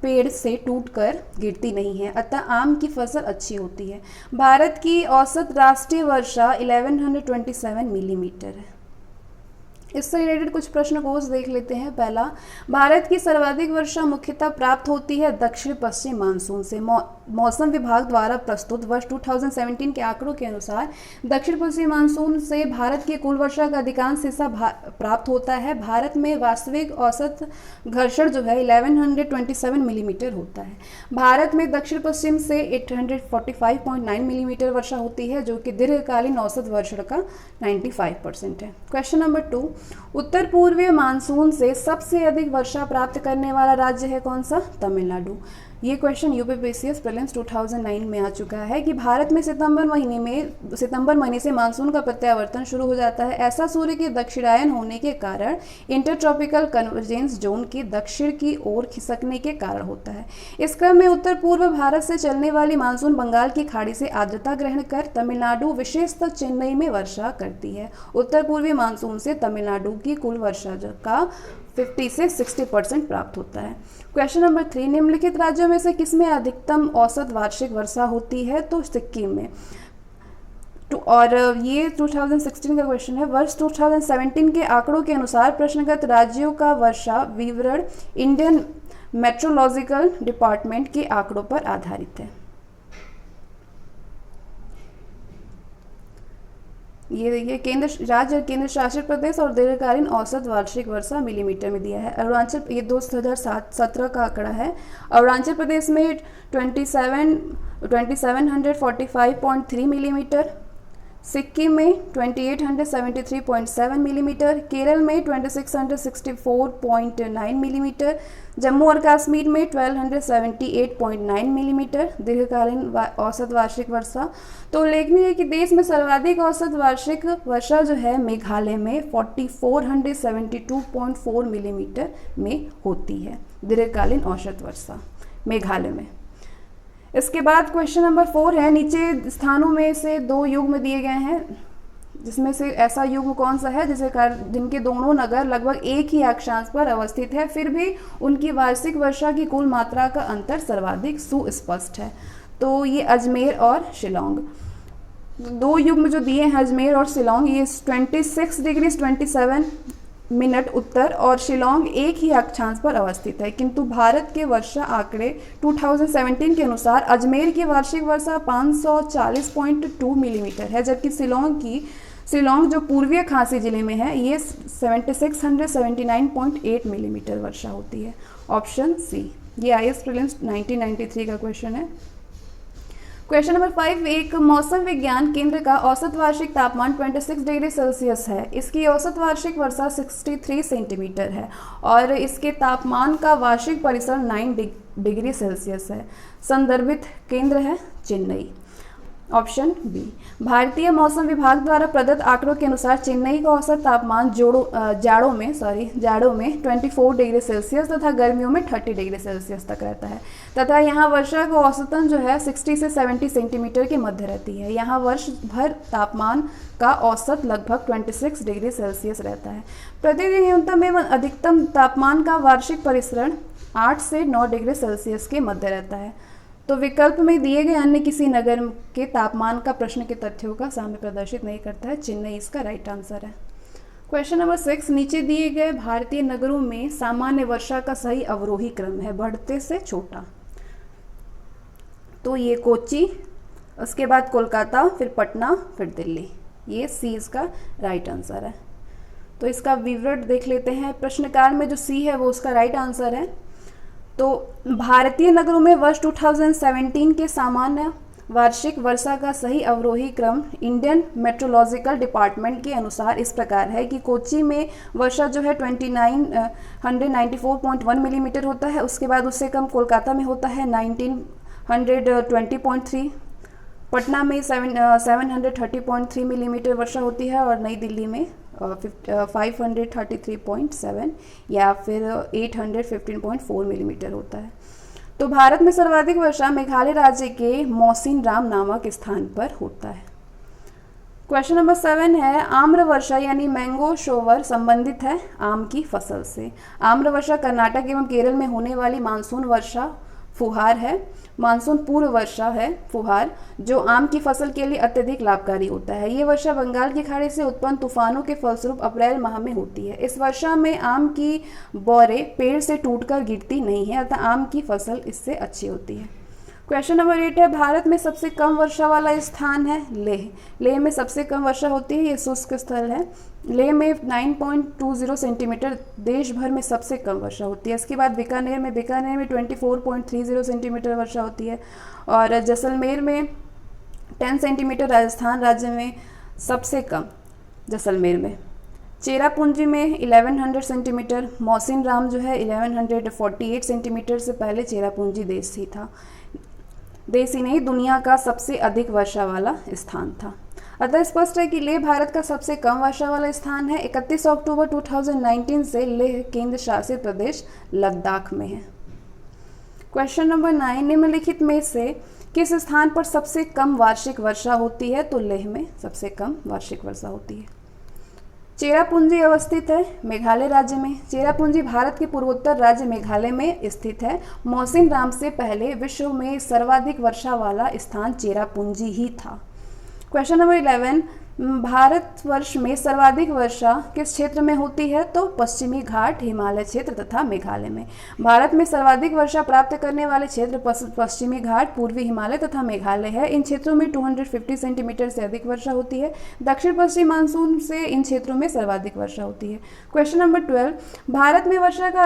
[SPEAKER 1] पेड़ से टूटकर गिरती नहीं है, अतः आम की फसल अच्छी होती है। भारत की औसत राष्ट्रीय वर्षा 1127 मिलीमीटर है। इससे रिलेटेड कुछ प्रश्न कोश देख लेते हैं। पहला, भारत की सर्वाधिक वर्षा मुख्यतः प्राप्त होती है दक्षिण पश्चिम मानसून से। मौसम विभाग द्वारा प्रस्तुत वर्ष 2017 के आंकड़ों के अनुसार दक्षिण पश्चिम मानसून से भारत की कुल वर्षा का अधिकांश हिस्सा प्राप्त होता है। भारत में वास्तविक औसत घर्षण जो है 1127 मिलीमीटर होता है। भारत में दक्षिण पश्चिम से 845.9 मिलीमीटर वर्षा होती है, जो कि दीर्घकालीन औसत वर्षण का 95% है। क्वेश्चन नंबर 2, उत्तर पूर्वीय मानसून से सबसे अधिक वर्षा प्राप्त करने वाला राज्य है कौन सा? तमिलनाडु। ये क्वेश्चन यूपीपीसीएस प्रीलिम्स 2009 में आ चुका है कि भारत में सितंबर महीने से मानसून का प्रत्यावर्तन शुरू हो जाता है। ऐसा सूर्य के दक्षिणायन होने के कारण इंटरट्रॉपिकल कन्वर्जेंस जोन के दक्षिण की ओर खिसकने के कारण होता है। इस क्रम में उत्तर पूर्व भारत से चलने वाली मानसून बंगाल की खाड़ी से आर्द्रता ग्रहण कर तमिलनाडु विशेषतः चेन्नई में वर्षा करती है। उत्तर पूर्वी मानसून से तमिलनाडु की कुल वर्षा का 50 से 60% प्राप्त होता है। क्वेश्चन नंबर 3, निम्नलिखित राज्यों में से किसमें अधिकतम औसत वार्षिक वर्षा होती है? तो सिक्किम में। और ये 2016 का क्वेश्चन है। वर्ष 2017 के आंकड़ों के अनुसार प्रश्नगत राज्यों का वर्षा विवरण इंडियन मेट्रोलॉजिकल डिपार्टमेंट के आंकड़ों पर आधारित है। ये देखिए, राज्य और केंद्र शासित प्रदेश और दीर्घकालीन औसत वार्षिक वर्षा मिलीमीटर में दिया है। अरुणाचल, ये 2017 का आंकड़ा है। अरुणाचल प्रदेश में 2745.3 मिलीमीटर, सिक्किम में 2873.7 मिलीमीटर, केरल में 2664.9 मिलीमीटर, जम्मू और कश्मीर में 1278.9 मिलीमीटर दीर्घकालीन औसत वार्षिक वर्षा। तो उल्लेखनीय है कि देश में सर्वाधिक औसत वार्षिक वर्षा जो है मेघालय में 4472.4 मिलीमीटर में होती है, दीर्घकालीन औसत वर्षा मेघालय में। इसके बाद क्वेश्चन नंबर 4 है, नीचे स्थानों में से 2 युग्म दिए गए हैं, जिसमें से ऐसा युग्म कौन सा है जिनके दोनों नगर लगभग एक ही अक्षांश पर अवस्थित है, फिर भी उनकी वार्षिक वर्षा की कुल मात्रा का अंतर सर्वाधिक सुस्पष्ट है? तो ये अजमेर और शिलोंग। 2 युग्म जो दिए हैं अजमेर और शिलोंग, ये 26 डिग्री 27 मिनट उत्तर और शिलोंग एक ही अक्षांश पर अवस्थित है, किंतु भारत के वर्षा आंकड़े 2017 के अनुसार अजमेर की वार्षिक वर्षा 540.2 मिलीमीटर है, जबकि शिलोंग जो पूर्वीय खासी जिले में है ये 7679.8 मिलीमीटर वर्षा होती है। ऑप्शन सी, ये IAS प्रीलिम्स 1993 का क्वेश्चन है। क्वेश्चन नंबर 5, एक मौसम विज्ञान केंद्र का औसत वार्षिक तापमान 26 डिग्री सेल्सियस है। इसकी औसत वार्षिक वर्षा 63 सेंटीमीटर है और इसके तापमान का वार्षिक परिसर 9 डिग्री सेल्सियस है। संदर्भित केंद्र है चेन्नई। ऑप्शन बी, भारतीय मौसम विभाग द्वारा प्रदत्त आंकड़ों के अनुसार चेन्नई का औसत तापमान जाड़ों में 24 डिग्री सेल्सियस तथा गर्मियों में 30 डिग्री सेल्सियस तक रहता है, तथा यहाँ वर्षा का औसतन जो है 60 से 70 सेंटीमीटर के मध्य रहती है। यहाँ वर्ष भर तापमान का औसत लगभग 26 डिग्री सेल्सियस रहता है। प्रतिदिन न्यूनतम एवं अधिकतम तापमान का वार्षिक परिसरण 8 से 9 डिग्री सेल्सियस के मध्य रहता है। तो विकल्प में दिए गए अन्य किसी नगर के तापमान का प्रश्न के तथ्यों का साम्य प्रदर्शित नहीं करता है। चेन्नई इसका राइट आंसर है। क्वेश्चन नंबर 6, नीचे दिए गए भारतीय नगरों में सामान्य वर्षा का सही अवरोही क्रम है, बढ़ते से छोटा। तो ये कोच्चि, उसके बाद कोलकाता, फिर पटना, फिर दिल्ली। ये सी इसका राइट आंसर है। तो इसका विवरण देख लेते हैं। प्रश्नकाल में जो सी है वो उसका राइट आंसर है। तो भारतीय नगरों में वर्ष 2017 के सामान्य वार्षिक वर्षा का सही अवरोही क्रम इंडियन मेट्रोलॉजिकल डिपार्टमेंट के अनुसार इस प्रकार है कि कोच्चि में वर्षा जो है 2994.1 मिलीमीटर होता है। उसके बाद उससे कम कोलकाता में होता है 1920.3, पटना में 730.3 मिलीमीटर वर्षा होती है और नई दिल्ली में 533.7 या फिर 815.4 मिलीमीटर होता है। तो भारत में सर्वाधिक वर्षा मेघालय राज्य के मौसिनराम नामक स्थान पर होता है। क्वेश्चन नंबर 7 है, आम्र वर्षा यानी मैंगो शोवर संबंधित है आम की फसल से। आम्र वर्षा कर्नाटक एवं केरल में होने वाली मानसून वर्षा फुहार है, मानसून पूर्व वर्षा है फुहार, जो आम की फसल के लिए अत्यधिक लाभकारी होता है। ये वर्षा बंगाल की खाड़ी से उत्पन्न तूफानों के फलस्वरूप अप्रैल माह में होती है। इस वर्षा में आम की बौरें पेड़ से टूटकर गिरती नहीं है, अतः आम की फसल इससे अच्छी होती है। क्वेश्चन नंबर 8 है, भारत में सबसे कम वर्षा वाला स्थान है लेह। लेह में सबसे कम वर्षा होती है, ये शुष्क स्थल है। लेह में 9.20 सेंटीमीटर देश भर में सबसे कम वर्षा होती है। इसके बाद बीकानेर में 24.30 सेंटीमीटर वर्षा होती है और जैसलमेर में 10 सेंटीमीटर, राजस्थान राज्य में सबसे कम जैसलमेर में। चेरापूंजी में 1100 सेंटीमीटर, मौसिनराम जो है 1148 सेंटीमीटर से पहले चेरापूंजी देश ही था, देश ही नहीं दुनिया का सबसे अधिक वर्षा वाला स्थान था। अतः स्पष्ट है कि लेह भारत का सबसे कम वर्षा वाला स्थान है। 31 अक्टूबर 2019 से लेह केंद्र शासित प्रदेश लद्दाख में है। क्वेश्चन नंबर 9, निम्नलिखित में से किस स्थान पर सबसे कम वार्षिक वर्षा होती है? तो लेह में सबसे कम वार्षिक वर्षा होती है। चेरापूंजी अवस्थित है मेघालय राज्य में। चेरापूंजी भारत के पूर्वोत्तर राज्य मेघालय में स्थित है। मौसिनराम से पहले विश्व में सर्वाधिक वर्षा वाला स्थान चेरापूंजी ही था। क्वेश्चन नंबर 11, भारतवर्ष में सर्वाधिक वर्षा किस क्षेत्र में होती है? तो पश्चिमी घाट, हिमालय क्षेत्र तथा मेघालय में। भारत में सर्वाधिक वर्षा प्राप्त करने वाले क्षेत्र पश्चिमी घाट, पूर्वी हिमालय तथा मेघालय है। इन क्षेत्रों में 250 सेंटीमीटर से अधिक वर्षा होती है। दक्षिण पश्चिम मानसून से इन क्षेत्रों में सर्वाधिक वर्षा होती है। क्वेश्चन नंबर 12, भारत में वर्षा का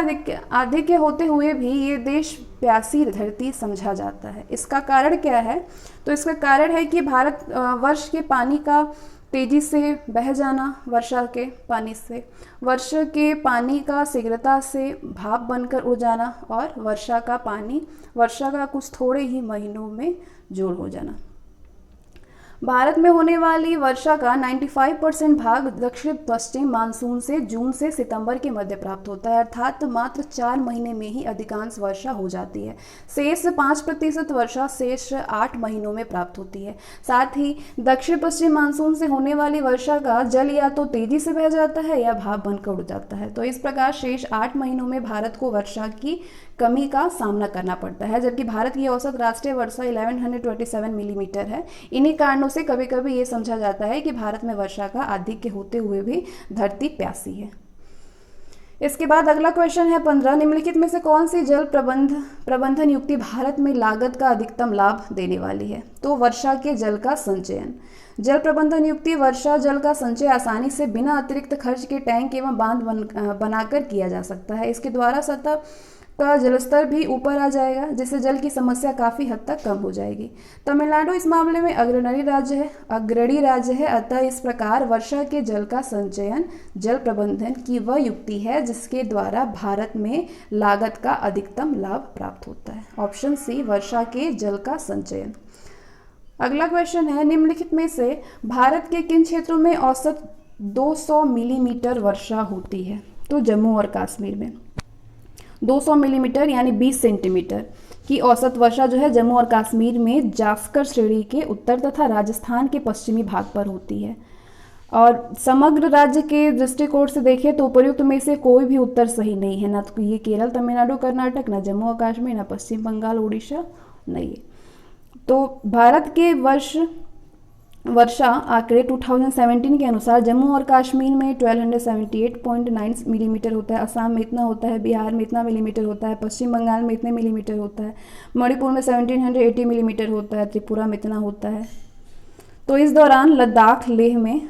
[SPEAKER 1] आधिक्य होते हुए भी ये देश प्यासी धरती समझा जाता है। इसका कारण क्या है? तो इसका कारण है कि भारत वर्ष के पानी का तेजी से बह जाना, वर्षा के पानी से, वर्षा के पानी का शीघ्रता से भाप बनकर उड़ जाना और वर्षा का कुछ थोड़े ही महीनों में जोड़ हो जाना। भारत में होने वाली वर्षा का 95% भाग दक्षिण पश्चिम मानसून से जून से सितंबर के मध्य प्राप्त होता है, अर्थात मात्र 4 महीने में ही अधिकांश वर्षा हो जाती है। शेष 5% वर्षा शेष 8 महीनों में प्राप्त होती है। साथ ही दक्षिण पश्चिम मानसून से होने वाली वर्षा का जल या तो तेजी से बह जाता है या भाप बनकर उड़ जाता है। तो इस प्रकार शेष 8 महीनों में भारत को वर्षा की कमी का सामना करना पड़ता है, जबकि भारत की औसत राष्ट्रीय वर्षा 1127 मिलीमीटर है। इन्हीं कारणों से कभी कभी ये समझा जाता है कि भारत में वर्षा का आधिक्य होते हुए भी धरती प्यासी है। इसके बाद अगला क्वेश्चन है 15, निम्नलिखित में से कौन सी जल प्रबंधन युक्ति भारत में लागत का अधिकतम लाभ देने वाली है? तो वर्षा के जल का संचयन। जल प्रबंधन युक्ति वर्षा जल का संचय आसानी से बिना अतिरिक्त खर्च के टैंक एवं बांध बनाकर किया जा सकता है। इसके द्वारा सतह का जलस्तर भी ऊपर आ जाएगा, जिससे जल की समस्या काफ़ी हद तक कम हो जाएगी। तमिलनाडु इस मामले में अग्रणी राज्य है। अतः इस प्रकार वर्षा के जल का संचयन जल प्रबंधन की वह युक्ति है जिसके द्वारा भारत में लागत का अधिकतम लाभ प्राप्त होता है। ऑप्शन सी, वर्षा के जल का संचयन। अगला क्वेश्चन है, निम्नलिखित में से भारत के किन क्षेत्रों में औसत 200 मिलीमीटर वर्षा होती है? तो जम्मू और कश्मीर में 200 मिलीमीटर यानी 20 सेंटीमीटर की औसत वर्षा जो है जम्मू और कश्मीर में जास्कर श्रेणी के उत्तर तथा राजस्थान के पश्चिमी भाग पर होती है। और समग्र राज्य के दृष्टिकोण से देखें तो उपर्युक्त में से कोई भी उत्तर सही नहीं है, ना तो ये केरल, तमिलनाडु, कर्नाटक, ना जम्मू और कश्मीर, ना पश्चिम बंगाल, उड़ीसा नहीं है। तो भारत के वर्षा आंकड़े 2017 के अनुसार जम्मू और कश्मीर में 1278.9 मिलीमीटर होता है, असम में इतना होता है, बिहार में इतना मिलीमीटर होता है, पश्चिम बंगाल में इतने मिलीमीटर होता है, मणिपुर में 1780 मिलीमीटर होता है, त्रिपुरा में इतना होता है। तो इस दौरान लद्दाख लेह में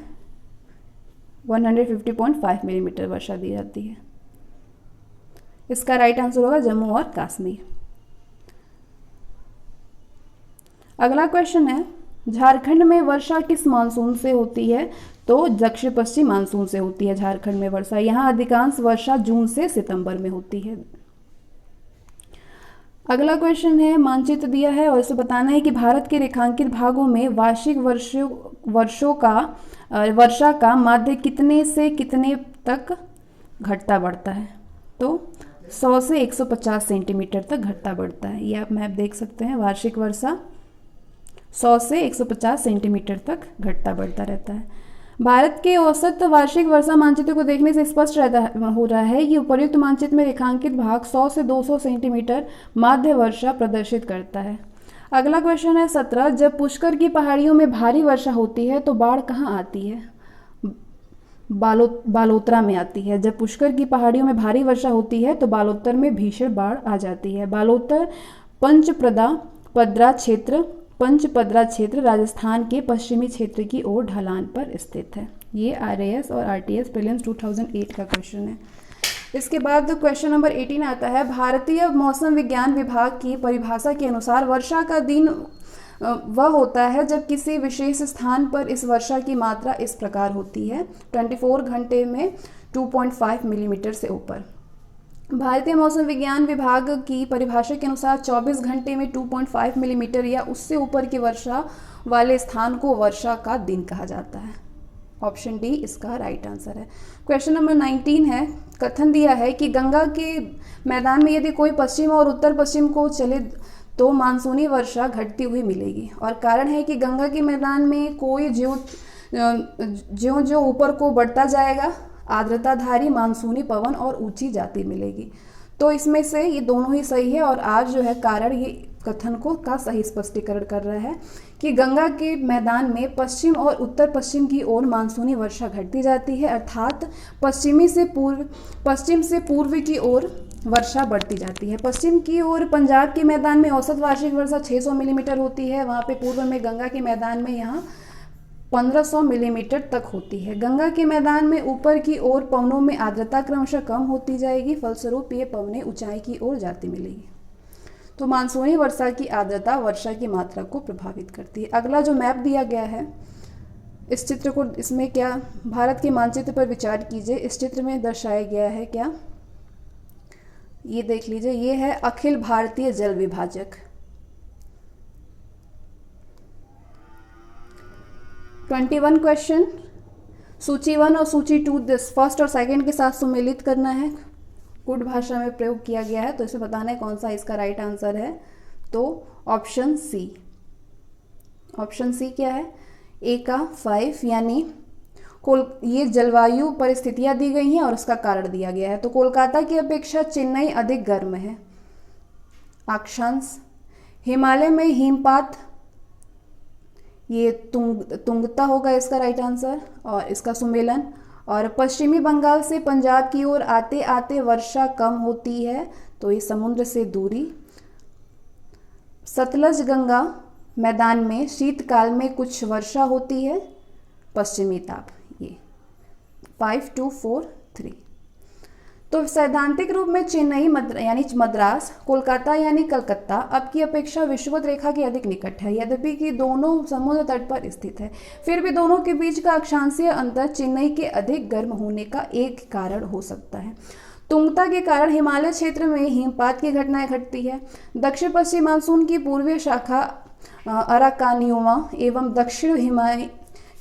[SPEAKER 1] 150.5 मिलीमीटर वर्षा दी जाती है। इसका राइट आंसर होगा जम्मू और कश्मीर। अगला क्वेश्चन है, झारखंड में वर्षा किस मानसून से होती है? तो दक्षिण पश्चिम मानसून से होती है झारखंड में वर्षा। यहाँ अधिकांश वर्षा जून से सितंबर में होती है। अगला क्वेश्चन है, मानचित्र दिया है और इसे बताना है कि भारत के रेखांकित भागों में वार्षिक वर्षा का माध्य कितने से कितने तक घटता बढ़ता है? तो 100 से 150 सेंटीमीटर तक घटता बढ़ता है। ये आप मैप देख सकते हैं। वार्षिक वर्षा 100 से 150 सेंटीमीटर तक घटता बढ़ता रहता है। भारत के औसत वार्षिक वर्षा मानचित्र को देखने से स्पष्ट हो रहा है कि उपर्युक्त मानचित्र में रेखांकित भाग 100 से 200 सेंटीमीटर माध्य वर्षा प्रदर्शित करता है। अगला क्वेश्चन है 17, जब पुष्कर की पहाड़ियों में भारी वर्षा होती है तो बाढ़ कहाँ आती है? बालोतरा में आती है। जब पुष्कर की पहाड़ियों में भारी वर्षा होती है तो बालोतर में भीषण बाढ़ आ जाती है। बालोतर पंचपदरा क्षेत्र राजस्थान के पश्चिमी क्षेत्र की ओर ढलान पर स्थित है। ये RAS और RTS प्रीलिम्स 2008 का क्वेश्चन है। इसके बाद क्वेश्चन नंबर 18 आता है, भारतीय मौसम विज्ञान विभाग की परिभाषा के अनुसार वर्षा का दिन वह होता है जब किसी विशेष स्थान पर इस वर्षा की मात्रा इस प्रकार होती है, 24 घंटे में 2.5 मिलीमीटर से ऊपर। भारतीय मौसम विज्ञान विभाग की परिभाषा के अनुसार 24 घंटे में 2.5 मिलीमीटर या उससे ऊपर की वर्षा वाले स्थान को वर्षा का दिन कहा जाता है। ऑप्शन डी इसका राइट आंसर है। क्वेश्चन नंबर 19 है, कथन दिया है कि गंगा के मैदान में यदि कोई पश्चिम और उत्तर पश्चिम को चले तो मानसूनी वर्षा घटती हुई मिलेगी, और कारण है कि गंगा के मैदान में कोई ज्यों ऊपर को बढ़ता जाएगा आर्द्रताधारी मानसूनी पवन और ऊंची जाती मिलेगी। तो इसमें से ये दोनों ही सही है, और आज जो है कारण ये कथन को का सही स्पष्टीकरण कर रहा है कि गंगा के मैदान में पश्चिम और उत्तर पश्चिम की ओर मानसूनी वर्षा घटती जाती है, अर्थात पश्चिम से पूर्व की ओर वर्षा बढ़ती जाती है। पश्चिम की ओर पंजाब के मैदान में औसत वार्षिक वर्षा 600 मिलीमीटर होती है, वहाँ पे पूर्व में गंगा के मैदान में यहाँ 1500 मिलीमीटर तक होती है। गंगा के मैदान में ऊपर की ओर पवनों में आर्द्रता क्रमशः कम होती जाएगी, फलस्वरूप ये पवनें ऊंचाई की ओर जाती मिलेगी। तो मानसूनी वर्षा की आर्द्रता वर्षा की मात्रा को प्रभावित करती है। अगला जो मैप दिया गया है, इस चित्र को, इसमें क्या भारत के मानचित्र पर विचार कीजिए। इस चित्र में दर्शाया गया है क्या, ये देख लीजिए, ये है अखिल भारतीय जल विभाजक। 21 क्वेश्चन, सूची 1 और सूची 2 फर्स्ट और सेकंड के साथ सुमेलित करना है। कुट भाषा में प्रयोग किया गया है, तो इसे बताना है कौन सा इसका राइट आंसर है। तो ऑप्शन सी क्या है? ए का 5, यानी ये जलवायु परिस्थितियां दी गई हैं और उसका कारण दिया गया है। तो कोलकाता की अपेक्षा चेन्नई अधिक गर्म है। अक्षांश, हिमालय में हिमपात, ये तुंगता होगा इसका राइट आंसर, और इसका सुमेलन। और पश्चिमी बंगाल से पंजाब की ओर आते आते वर्षा कम होती है, तो ये समुद्र से दूरी। सतलज गंगा मैदान में शीतकाल में कुछ वर्षा होती है, पश्चिमी ताप। ये 5, 2, 4, 3। तो सैद्धांतिक रूप में चेन्नई यानी मद्रास, कोलकाता यानी कलकत्ता अब की अपेक्षा विषुवत रेखा के अधिक निकट है, यद्यपि कि दोनों समुद्र तट पर स्थित है। फिर भी दोनों के बीच का अक्षांशीय अंतर चेन्नई के अधिक गर्म होने का एक कारण हो सकता है। तुंगता के कारण हिमालय क्षेत्र में हिमपात की घटनाएं घटती है। दक्षिण पश्चिम मानसून की पूर्वीय शाखा अराकानियोमा एवं दक्षिण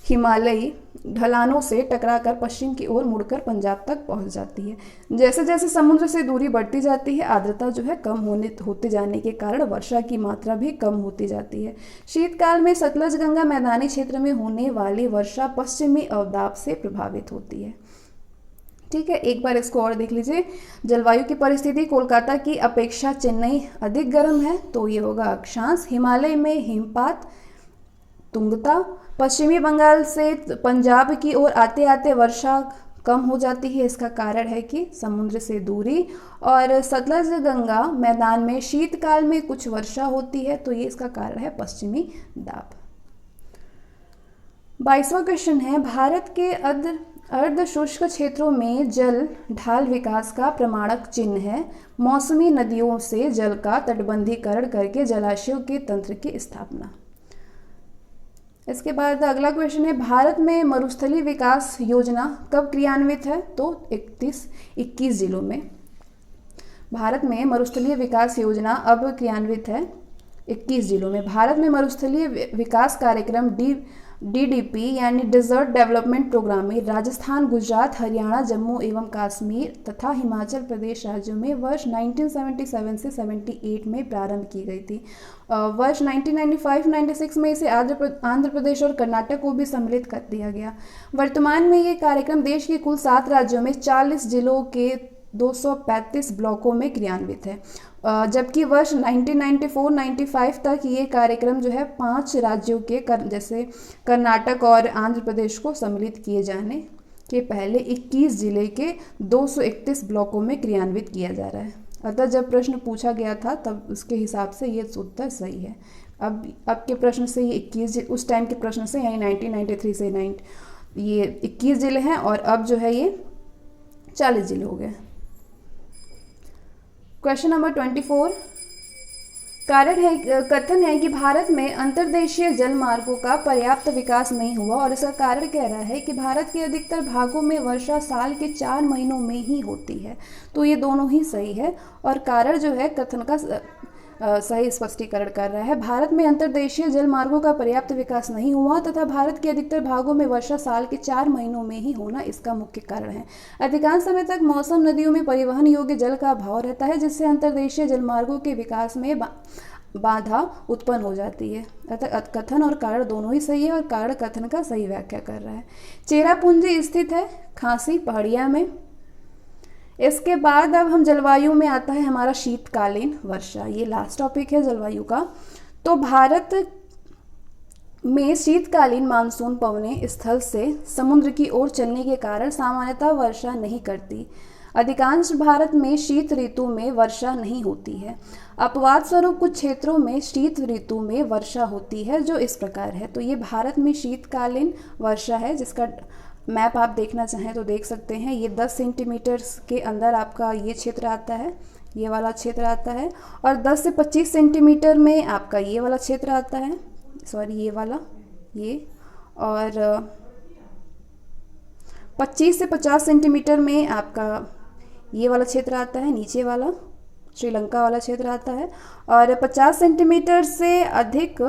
[SPEAKER 1] हिमालयी ढलानों से टकराकर पश्चिम की ओर मुड़कर पंजाब तक पहुंच जाती है। जैसे जैसे समुद्र से दूरी बढ़ती जाती है, आर्द्रता जो है कम होते जाने के कारण वर्षा की मात्रा भी कम होती जाती है। शीतकाल में सतलज गंगा मैदानी क्षेत्र में होने वाली वर्षा पश्चिमी अवदाब से प्रभावित होती है। ठीक है, एक बार इसको और देख लीजिए। जलवायु की परिस्थिति कोलकाता की अपेक्षा चेन्नई अधिक गर्म है, तो ये होगा अक्षांश। हिमालय में हिमपात, तुंगता। पश्चिमी बंगाल से पंजाब की ओर आते आते वर्षा कम हो जाती है, इसका कारण है कि समुद्र से दूरी। और सतलज गंगा मैदान में शीतकाल में कुछ वर्षा होती है, तो ये इसका कारण है पश्चिमी दाब। 22वां क्वेश्चन है, भारत के अर्ध शुष्क क्षेत्रों में जल ढाल विकास का प्रमाणक चिन्ह है। मौसमी नदियों से जल का तटबंधीकरण करके जलाशयों के तंत्र की स्थापना। इसके बाद अगला क्वेश्चन है, भारत में मरुस्थलीय विकास योजना कब क्रियान्वित है? तो 21 जिलों में। भारत में मरुस्थलीय विकास योजना अब क्रियान्वित है 21 जिलों में। भारत में मरुस्थलीय विकास कार्यक्रम DDP यानी डिजर्ट डेवलपमेंट प्रोग्राम में राजस्थान, गुजरात, हरियाणा, जम्मू एवं कश्मीर तथा हिमाचल प्रदेश राज्यों में वर्ष 1977 से 78 में प्रारंभ की गई थी। वर्ष 1995-96 में इसे आंध्र प्रदेश और कर्नाटक को भी सम्मिलित कर दिया गया। वर्तमान में ये कार्यक्रम देश के कुल 7 राज्यों में 40 जिलों के 235 ब्लॉकों में क्रियान्वित है, जबकि वर्ष 1994-95 तक ये कार्यक्रम जो है 5 राज्यों के जैसे कर्नाटक और आंध्र प्रदेश को सम्मिलित किए जाने के पहले 21 जिले के 231 ब्लॉकों में क्रियान्वित किया जा रहा है। अतः जब प्रश्न पूछा गया था तब उसके हिसाब से ये उत्तर सही है। अब के प्रश्न से ये 21 उस टाइम के प्रश्न से यानी 1993 से ये 21 जिले हैं और अब जो है ये 40 जिले हो गए। क्वेश्चन नंबर 24, कथन है कि भारत में अंतर्देशीय जल मार्गों का पर्याप्त विकास नहीं हुआ और इसका कारण कह रहा है कि भारत के अधिकतर भागों में वर्षा साल के 4 महीनों में ही होती है। तो ये दोनों ही सही है और कारण जो है कथन का सही स्पष्टीकरण कर रहा है। भारत में अंतर्देशीय जल मार्गों का पर्याप्त विकास नहीं हुआ तथा भारत के अधिकतर भागों में वर्षा साल के 4 महीनों में ही होना इसका मुख्य कारण है। अधिकांश समय तक मौसम नदियों में परिवहन योग्य जल का अभाव रहता है, जिससे अंतर्देशीय जल मार्गों के विकास में बाधा उत्पन्न हो जाती है। अतः कथन और कारण दोनों ही सही है और कारण कथन का सही व्याख्या कर रहा है। चेरापूंजी स्थित है खासी पहाड़िया में। इसके बाद अब हम जलवायु में आता है हमारा शीतकालीन वर्षा। ये लास्ट टॉपिक है जलवायु का। तो भारत में शीतकालीन मानसून पवनें स्थल से समुद्र की ओर चलने के कारण सामान्यतः वर्षा नहीं करती। अधिकांश भारत में शीत ऋतु में वर्षा नहीं होती है। अपवाद स्वरूप कुछ क्षेत्रों में शीत ऋतु में वर्षा होती है, जो इस प्रकार है। तो ये भारत में शीतकालीन वर्षा है, जिसका मैप आप देखना चाहें तो देख सकते हैं। ये 10 सेंटीमीटर के अंदर आपका ये क्षेत्र आता है, ये वाला क्षेत्र आता है, और 10 से 25 सेंटीमीटर में आपका ये वाला क्षेत्र आता है, सॉरी ये वाला, ये, और 25 से 50 सेंटीमीटर में आपका ये वाला क्षेत्र आता है, नीचे वाला श्रीलंका वाला क्षेत्र आता है, और 50 सेंटीमीटर से अधिक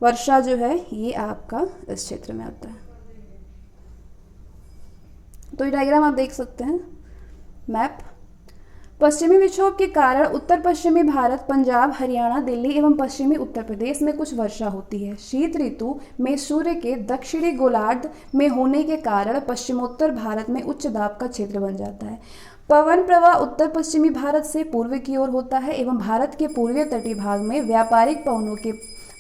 [SPEAKER 1] वर्षा जो है ये आपका इस क्षेत्र में आता है। तो ये डायग्राम आप देख सकते हैं, मैप। पश्चिमी विक्षोभ के कारण उत्तर पश्चिमी भारत, पंजाब, हरियाणा, दिल्ली एवं पश्चिमी उत्तर प्रदेश में कुछ वर्षा होती है। शीत ऋतु में सूर्य के दक्षिणी गोलार्ध में होने के कारण पश्चिमोत्तर भारत में उच्च दाब का क्षेत्र बन जाता है। पवन प्रवाह उत्तर पश्चिमी भारत से पूर्व की ओर होता है एवं भारत के पूर्वीय तटीय भाग में व्यापारिक पवनों के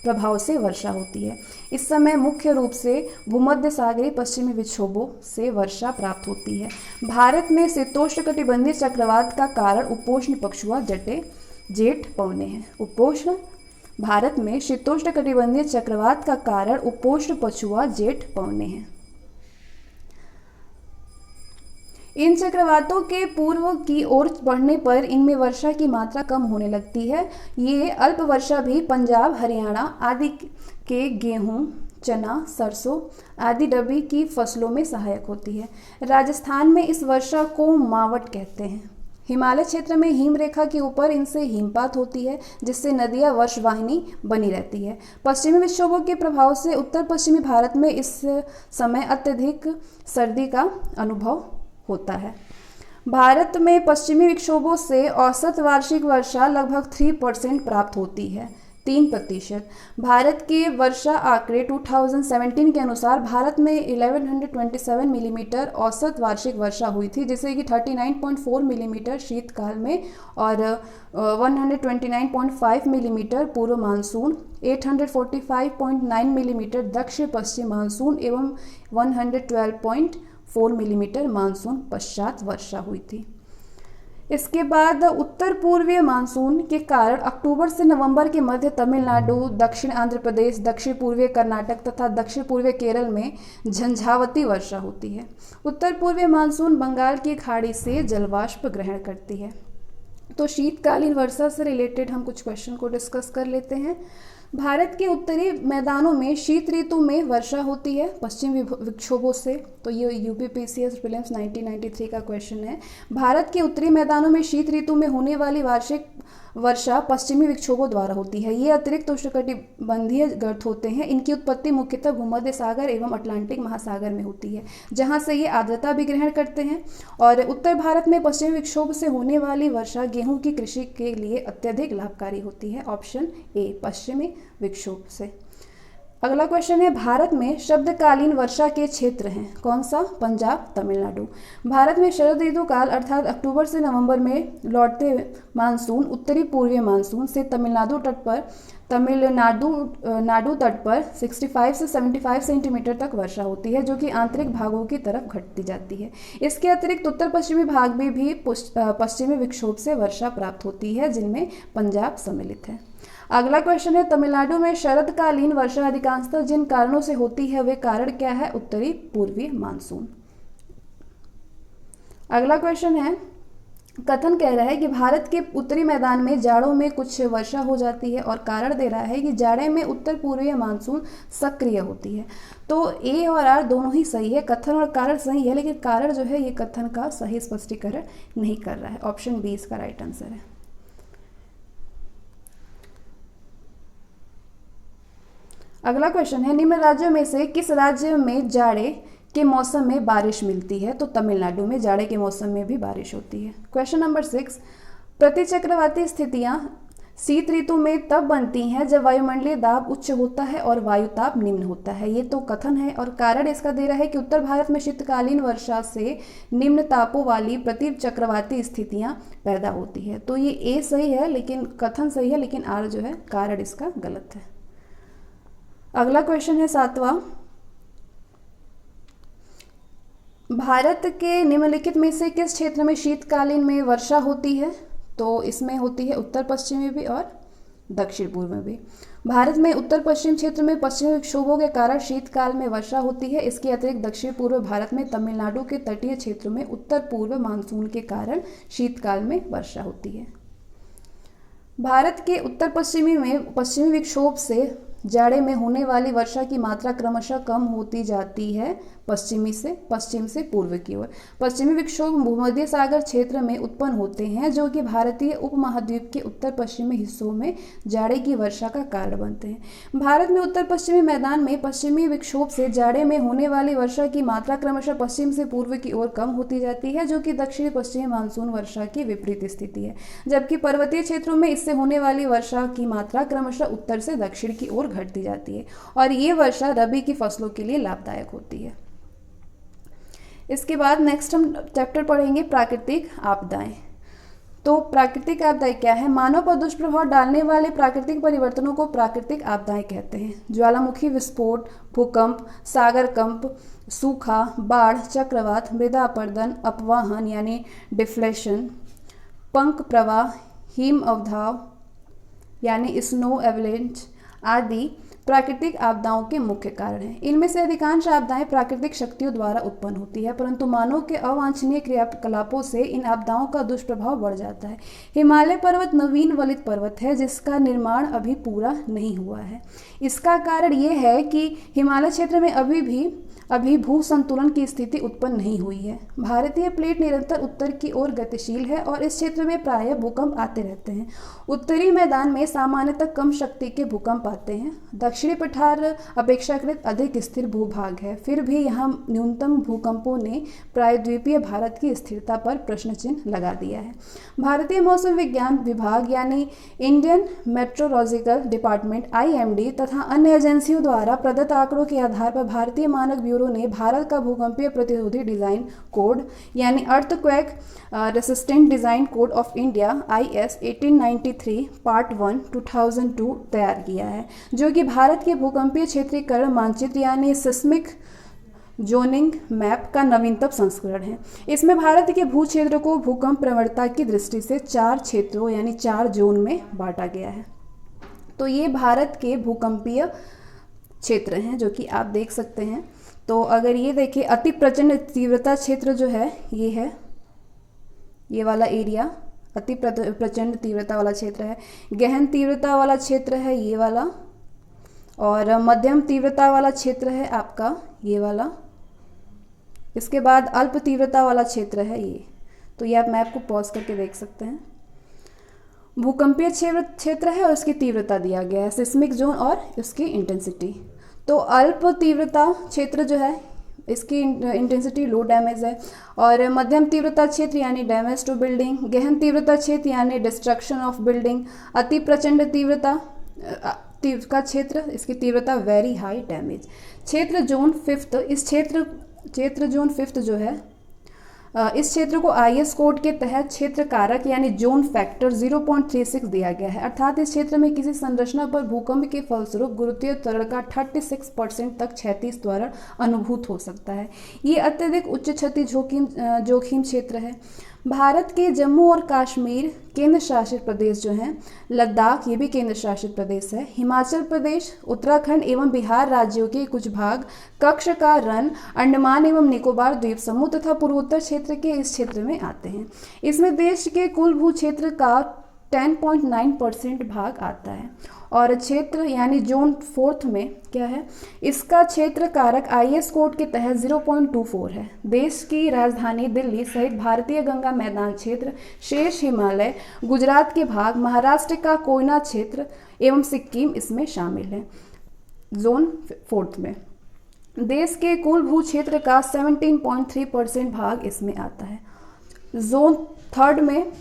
[SPEAKER 1] प्रभाव से वर्षा होती है। इस समय मुख्य रूप से भूमध्य सागरीय पश्चिमी विक्षोभों से वर्षा प्राप्त होती है। भारत में शीतोष्णकटिबंधीय चक्रवात का कारण उपोष्ण पछुआ जेठ पवने हैं। भारत में शीतोष्णकटिबंधीय चक्रवात का कारण उपोष्ण पछुआ जेठ पवने हैं। इन चक्रवातों के पूर्व की ओर बढ़ने पर इनमें वर्षा की मात्रा कम होने लगती है। ये अल्प वर्षा भी पंजाब, हरियाणा आदि के गेहूं, चना, सरसों आदि रबी की फसलों में सहायक होती है। राजस्थान में इस वर्षा को मावट कहते हैं। हिमालय क्षेत्र में हिम रेखा के ऊपर इनसे हिमपात होती है, जिससे नदियां वर्षवाहिनी बनी रहती है। पश्चिमी विक्षोभों के प्रभाव से उत्तर पश्चिमी भारत में इस समय अत्यधिक सर्दी का अनुभव होता है। भारत में पश्चिमी विक्षोभों से औसत वार्षिक वर्षा लगभग 3% प्राप्त होती है। 3%। भारत के वर्षा आंकड़े 2017 के अनुसार भारत में 1127 मिलीमीटर औसत वार्षिक वर्षा हुई थी, जिसे कि 39.4 मिलीमीटर शीतकाल में और 129.5 मिलीमीटर पूर्व मानसून, 845.9 मिलीमीटर दक्षिण पश्चिम मानसून एवं 112.4 मिलीमीटर मानसून पश्चात वर्षा हुई थी। इसके बाद उत्तर पूर्वीय मानसून के कारण अक्टूबर से नवंबर के मध्य तमिलनाडु, दक्षिण आंध्र प्रदेश, दक्षिण पूर्वीय कर्नाटक तथा दक्षिण पूर्वीय केरल में झंझावती वर्षा होती है। उत्तर पूर्वीय मानसून बंगाल की खाड़ी से जलवाष्प ग्रहण करती है। तो शीतकालीन वर्षा से रिलेटेड हम कुछ क्वेश्चन को डिस्कस कर लेते हैं। भारत के उत्तरी मैदानों में शीत ऋतु में वर्षा होती है पश्चिमी विक्षोभों से। तो ये यूपीपीसीएस प्रीलिम्स 1993 का क्वेश्चन है। भारत के उत्तरी मैदानों में शीत ऋतु में होने वाली वार्षिक वर्षा पश्चिमी विक्षोभों द्वारा होती है। ये अतिरिक्त उष्णकटिबंधीय गर्त होते हैं। इनकी उत्पत्ति मुख्यतः भूमध्य सागर एवं अटलांटिक महासागर में होती है, जहाँ से ये आर्द्रता भी ग्रहण करते हैं। और उत्तर भारत में पश्चिमी विक्षोभ से होने वाली वर्षा गेहूं की कृषि के लिए अत्यधिक लाभकारी होती है। ऑप्शन ए, पश्चिमी विक्षोभ से। अगला क्वेश्चन है, भारत में शरदकालीन वर्षा के क्षेत्र हैं। कौन सा? पंजाब, तमिलनाडु। भारत में शरद ऋतु काल अर्थात अक्टूबर से नवंबर में लौटते मानसून उत्तरी पूर्वीय मानसून से तमिलनाडु तट पर 65 से 75 सेंटीमीटर तक वर्षा होती है, जो कि आंतरिक भागों की तरफ घटती जाती है। इसके अतिरिक्त उत्तर पश्चिमी भाग में भी पश्चिमी विक्षोभ से वर्षा प्राप्त होती है, जिनमें पंजाब सम्मिलित है। अगला क्वेश्चन है, तमिलनाडु में शरदकालीन वर्षा अधिकांशतः जिन कारणों से होती है वे कारण क्या है? उत्तरी पूर्वी मानसून। अगला क्वेश्चन है, कथन कह रहा है कि भारत के उत्तरी मैदान में जाड़ों में कुछ वर्षा हो जाती है और कारण दे रहा है कि जाड़े में उत्तर पूर्वीय मानसून सक्रिय होती है। तो ए और आर दोनों ही सही है, कथन और कारण सही है, लेकिन कारण जो है ये कथन का सही स्पष्टीकरण नहीं कर रहा है। ऑप्शन बी इसका राइट आंसर है। अगला क्वेश्चन है, निम्न राज्यों में से किस राज्य में जाड़े के मौसम में बारिश मिलती है? तो तमिलनाडु में जाड़े के मौसम में भी बारिश होती है। क्वेश्चन नंबर 6, प्रतिचक्रवाती स्थितियां शीत ऋतु में तब बनती हैं जब वायुमंडलीय दाब उच्च होता है और वायुताप निम्न होता है। ये तो कथन है और कारण इसका दे रहा है कि उत्तर भारत में शीतकालीन वर्षा से निम्न तापों वाली प्रतिचक्रवाती स्थितियां पैदा होती है। तो ये ए सही है, लेकिन कथन सही है, लेकिन आर जो है कारण इसका गलत है। अगला क्वेश्चन है 7वां, भारत के निम्नलिखित में से किस क्षेत्र में शीतकालीन में वर्षा होती है? तो इसमें होती है उत्तर पश्चिम में भी और दक्षिण पूर्व में भी। भारत में उत्तर पश्चिम क्षेत्र में पश्चिमी विक्षोभों के कारण शीतकाल में वर्षा होती है। इसके अतिरिक्त दक्षिण पूर्व भारत में तमिलनाडु के तटीय क्षेत्रों में उत्तर पूर्व मानसून के कारण शीतकाल में वर्षा होती है। भारत के उत्तर पश्चिमी में पश्चिमी विक्षोभ से जाड़े में होने वाली वर्षा की मात्रा क्रमशः कम होती जाती है पश्चिम से पूर्व की ओर। पश्चिमी विक्षोभ भूमध्य सागर क्षेत्र में उत्पन्न होते हैं, जो कि भारतीय उपमहाद्वीप के उत्तर पश्चिमी हिस्सों में जाड़े की वर्षा का कारण बनते हैं। भारत में उत्तर पश्चिमी मैदान में पश्चिमी विक्षोभ से जाड़े में होने वाली वर्षा की मात्रा क्रमशः पश्चिम से पूर्व की ओर कम होती जाती है, जो कि दक्षिणी पश्चिमी मानसून वर्षा की विपरीत स्थिति है। जबकि पर्वतीय क्षेत्रों में इससे होने वाली वर्षा की मात्रा क्रमशः उत्तर से दक्षिण की ओर घटती जाती है और ये वर्षा रबी की फसलों के लिए लाभदायक होती है। इसके बाद नेक्स्ट हम चैप्टर पढ़ेंगे प्राकृतिक आपदाएं। तो प्राकृतिक आपदाएं क्या है? मानव पर दुष्प्रभाव डालने वाले प्राकृतिक परिवर्तनों को प्राकृतिक आपदाएं कहते हैं। ज्वालामुखी विस्फोट, भूकंप, सागर कंप, सूखा, बाढ़, चक्रवात, मृदा अपरदन, अपवाहन यानी डिफ्लेशन, पंख प्रवाह, हिम अवधाव यानी स्नो एवलेंच आदि प्राकृतिक आपदाओं के मुख्य कारण हैं। इनमें से अधिकांश आपदाएं प्राकृतिक शक्तियों द्वारा उत्पन्न होती है, परंतु मानव के अवांछनीय क्रियाकलापों से इन आपदाओं का दुष्प्रभाव बढ़ जाता है। हिमालय पर्वत नवीन वलित पर्वत है, जिसका निर्माण अभी पूरा नहीं हुआ है। इसका कारण ये है कि हिमालय क्षेत्र में अभी भू संतुलन की स्थिति उत्पन्न नहीं हुई है। भारतीय प्लेट निरंतर उत्तर की ओर गतिशील है और इस क्षेत्र में प्रायः भूकंप आते रहते हैं। उत्तरी मैदान में सामान्यतः कम शक्ति के भूकंप आते हैं। दक्षिणी पठार अपेक्षाकृत अधिक स्थिर भूभाग है, फिर भी यहाँ न्यूनतम भूकंपों ने प्रायद्वीपीय भारत की स्थिरता पर प्रश्न चिन्ह लगा दिया है। भारतीय मौसम विज्ञान विभाग यानी इंडियन मेट्रोलॉजिकल डिपार्टमेंट IMD तथा अन्य एजेंसियों द्वारा प्रदत्त आंकड़ों के आधार पर भारतीय मानक ब्यूरो ने भारत का भूकंपीय प्रतिरोधी डिज़ाइन कोड यानी earthquake resistant design code of India IS 1893 part 1 2002 तैयार किया है, जो कि भारत के भूकंपीय क्षेत्रीकरण मानचित्र यानी सिस्मिक जोनिंग मैप का नवीनतम संस्करण है। इसमें भारत के भू क्षेत्र को भूकंप प्रवणता की दृष्टि से 4 क्षेत्रों यानी 4 जोन में बांटा गया है। तो ये भारत के भूकंपीय क्षेत्र हैं जो कि आप देख सकते हैं। तो अगर ये देखिए, अति प्रचंड तीव्रता क्षेत्र जो है ये वाला एरिया अति प्रचंड तीव्रता वाला क्षेत्र है। गहन तीव्रता वाला क्षेत्र है ये वाला, और मध्यम तीव्रता वाला क्षेत्र है आपका ये वाला। इसके बाद अल्प तीव्रता वाला क्षेत्र है ये। तो ये आप मैप को पॉज करके देख सकते हैं। भूकंपीय क्षेत्र है और इसकी तीव्रता दिया गया है, सिस्मिक जोन और इसकी इंटेंसिटी। तो अल्प तीव्रता क्षेत्र जो है इसकी इंटेंसिटी लो डैमेज है, और मध्यम तीव्रता क्षेत्र यानी डैमेज टू बिल्डिंग, गहन तीव्रता क्षेत्र यानी डिस्ट्रक्शन ऑफ बिल्डिंग, अति प्रचंड तीव्रता का क्षेत्र इसकी तीव्रता वेरी हाई डैमेज। क्षेत्र जोन फिफ्थ, इस क्षेत्र जोन फिफ्थ जो है इस क्षेत्र को IS कोड के तहत क्षेत्र कारक यानी जोन फैक्टर 0.36 दिया गया है, अर्थात इस क्षेत्र में किसी संरचना पर भूकंप के फलस्वरूप गुरुत्वीय त्वरण का 36% तक क्षैतिज त्वरण अनुभूत हो सकता है। ये अत्यधिक उच्च क्षति जोखिम क्षेत्र है। भारत के जम्मू और कश्मीर केंद्र शासित प्रदेश जो हैं, लद्दाख ये भी केंद्र शासित प्रदेश है, हिमाचल प्रदेश, उत्तराखंड एवं बिहार राज्यों के कुछ भाग, कच्छ का रण, अंडमान एवं निकोबार द्वीप समूह तथा पूर्वोत्तर क्षेत्र के इस क्षेत्र में आते हैं। इसमें देश के कुल भू क्षेत्र का 10.9% भाग आता है, और क्षेत्र यानी जोन फोर्थ में क्या है, इसका क्षेत्र कारक IS कोड के तहत 0.24 है। देश की राजधानी दिल्ली सहित भारतीय गंगा मैदान क्षेत्र, शेष हिमालय, गुजरात के भाग, महाराष्ट्र का कोयना क्षेत्र एवं सिक्किम इसमें शामिल है। जोन फोर्थ में देश के कुल भू क्षेत्र का 17.3% भाग इसमें आता है। जोन थर्ड में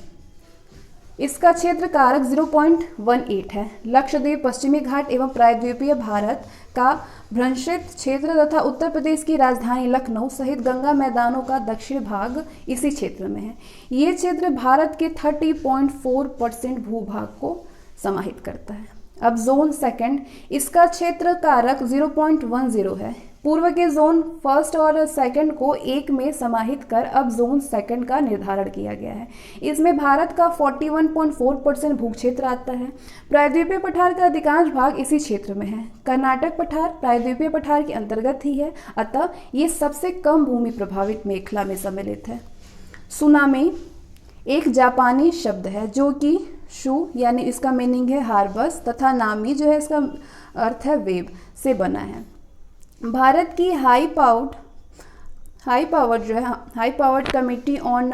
[SPEAKER 1] इसका क्षेत्र कारक 0.18 है। लक्षद्वीप, पश्चिमी घाट एवं प्रायद्वीपीय भारत का भ्रंशित क्षेत्र तथा उत्तर प्रदेश की राजधानी लखनऊ सहित गंगा मैदानों का दक्षिण भाग इसी क्षेत्र में है। ये क्षेत्र भारत के 30.4% भूभाग को समाहित करता है। अब जोन सेकंड, इसका क्षेत्र कारक 0.10 है। पूर्व के जोन फर्स्ट और सेकंड को एक में समाहित कर अब जोन सेकंड का निर्धारण किया गया है। इसमें भारत का 41.4% भू क्षेत्र आता है। प्रायद्वीपीय पठार का अधिकांश भाग इसी क्षेत्र में है। कर्नाटक पठार प्रायद्वीपीय पठार के अंतर्गत ही है, अतः ये सबसे कम भूमि प्रभावित मेखला में सम्मिलित है। सुनामी एक जापानी शब्द है जो कि शू यानी इसका मीनिंग है हार्बस तथा नामी जो है इसका अर्थ है वेव से बना है। भारत की high powered committee on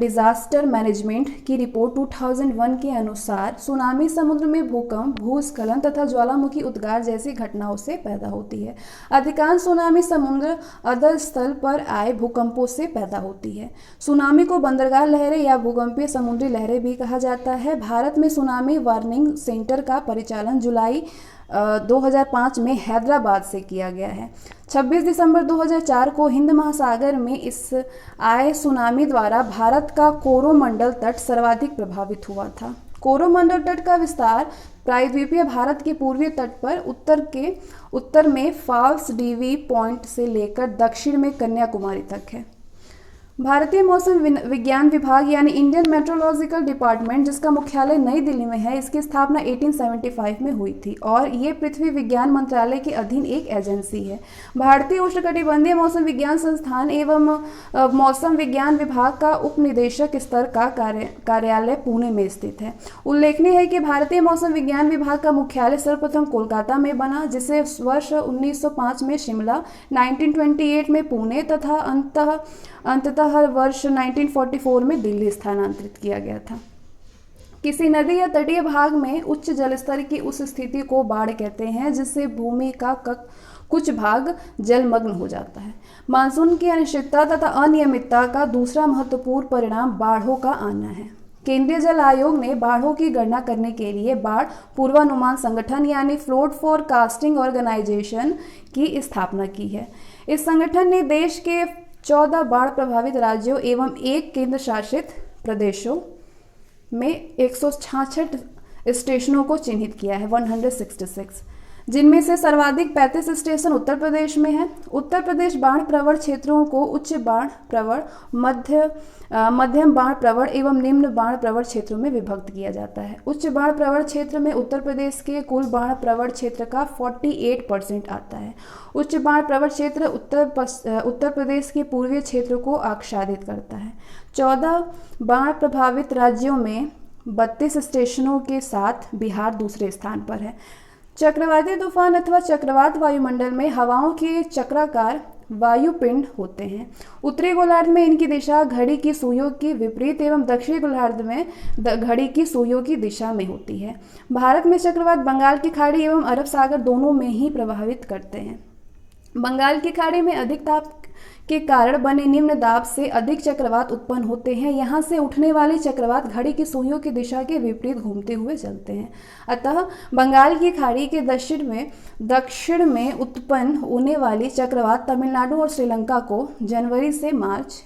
[SPEAKER 1] disaster management की रिपोर्ट 2001 के अनुसार सुनामी समुद्र में भूकंप, भूस्खलन तथा ज्वालामुखी उद्गार जैसी घटनाओं से पैदा होती है। अधिकांश सुनामी समुद्र अधर स्थल पर आए भूकंपों से पैदा होती है। सुनामी को बंदरगाह लहरें या भूकंपीय समुद्री लहरें भी कहा जाता है। भारत में सुनामी वार्निंग सेंटर का परिचालन जुलाई 2005 में हैदराबाद से किया गया है। 26 दिसंबर 2004 को हिंद महासागर में इस आए सुनामी द्वारा भारत का कोरोमंडल तट सर्वाधिक प्रभावित हुआ था। कोरोमंडल तट का विस्तार प्रायद्वीपीय भारत के पूर्वी तट पर उत्तर में फाल्स डीवी पॉइंट से लेकर दक्षिण में कन्याकुमारी तक है। भारतीय मौसम विज्ञान विभाग यानी इंडियन मेट्रोलॉजिकल डिपार्टमेंट, जिसका मुख्यालय नई दिल्ली में है, इसकी स्थापना 1875 में हुई थी और ये पृथ्वी विज्ञान मंत्रालय के अधीन एक एजेंसी है। भारतीय उष्णकटिबंधीय मौसम विज्ञान संस्थान एवं मौसम विज्ञान विभाग का उप निदेशक स्तर का कार्यालय पुणे में स्थित है। उल्लेखनीय है कि भारतीय मौसम विज्ञान विभाग का मुख्यालय सर्वप्रथम कोलकाता में बना, जिसे वर्ष 1905 में शिमला, 1928 में पुणे तथा अंततः वर्ष 1944 में दिल्ली स्थानांतरित किया गया था। किसी नदी या तटीय भाग में उच्च जलस्तर की उस स्थिति को बाढ़ कहते हैं जिससे भूमि का कुछ भाग जलमग्न हो जाता है। मानसून की अनिश्चितता तथा अनियमितता का दूसरा महत्वपूर्ण परिणाम बाढ़ों का आना है। केंद्रीय जल आयोग ने बाढ़ों की गणना करने के लिए बाढ़ पूर्वानुमान संगठन यानी फ्लोड फोरकास्टिंग ऑर्गेनाइजेशन की स्थापना की है। इस संगठन ने देश के 14 बाढ़ प्रभावित राज्यों एवं 1 केंद्र शासित प्रदेशों में 166 स्टेशनों को चिन्हित किया है, 166, जिनमें से सर्वाधिक 35 स्टेशन उत्तर प्रदेश में है। उत्तर प्रदेश बाढ़ प्रवण क्षेत्रों को उच्च बाढ़ प्रवण, मध्यम बाढ़ प्रवण एवं निम्न बाढ़ प्रवण क्षेत्रों में विभक्त किया जाता है। उच्च बाढ़ प्रवण क्षेत्र में उत्तर प्रदेश के कुल बाढ़ प्रवण क्षेत्र का 48% आता है। उच्च बाढ़ प्रवण क्षेत्र उत्तर प्रदेश के पूर्वीय क्षेत्र को आच्छादित करता है। 14 बाढ़ प्रभावित राज्यों में 32 स्टेशनों के साथ बिहार दूसरे स्थान पर है। चक्रवाती तूफान अथवा चक्रवात वायुमंडल में हवाओं के चक्राकार वायुपिंड होते हैं। उत्तरी गोलार्ध में इनकी दिशा घड़ी की सुइयों के विपरीत एवं दक्षिणी गोलार्ध में घड़ी की सुइयों की दिशा में होती है। भारत में चक्रवात बंगाल की खाड़ी एवं अरब सागर दोनों में ही प्रभावित करते हैं। बंगाल की खाड़ी में अधिक ताप के कारण बने निम्न दाब से अधिक चक्रवात उत्पन्न होते हैं। यहाँ से उठने वाले चक्रवात घड़ी की सुइयों की दिशा के विपरीत घूमते हुए चलते हैं। अतः बंगाल की खाड़ी के दक्षिण में उत्पन्न होने वाली चक्रवात तमिलनाडु और श्रीलंका को जनवरी से मार्च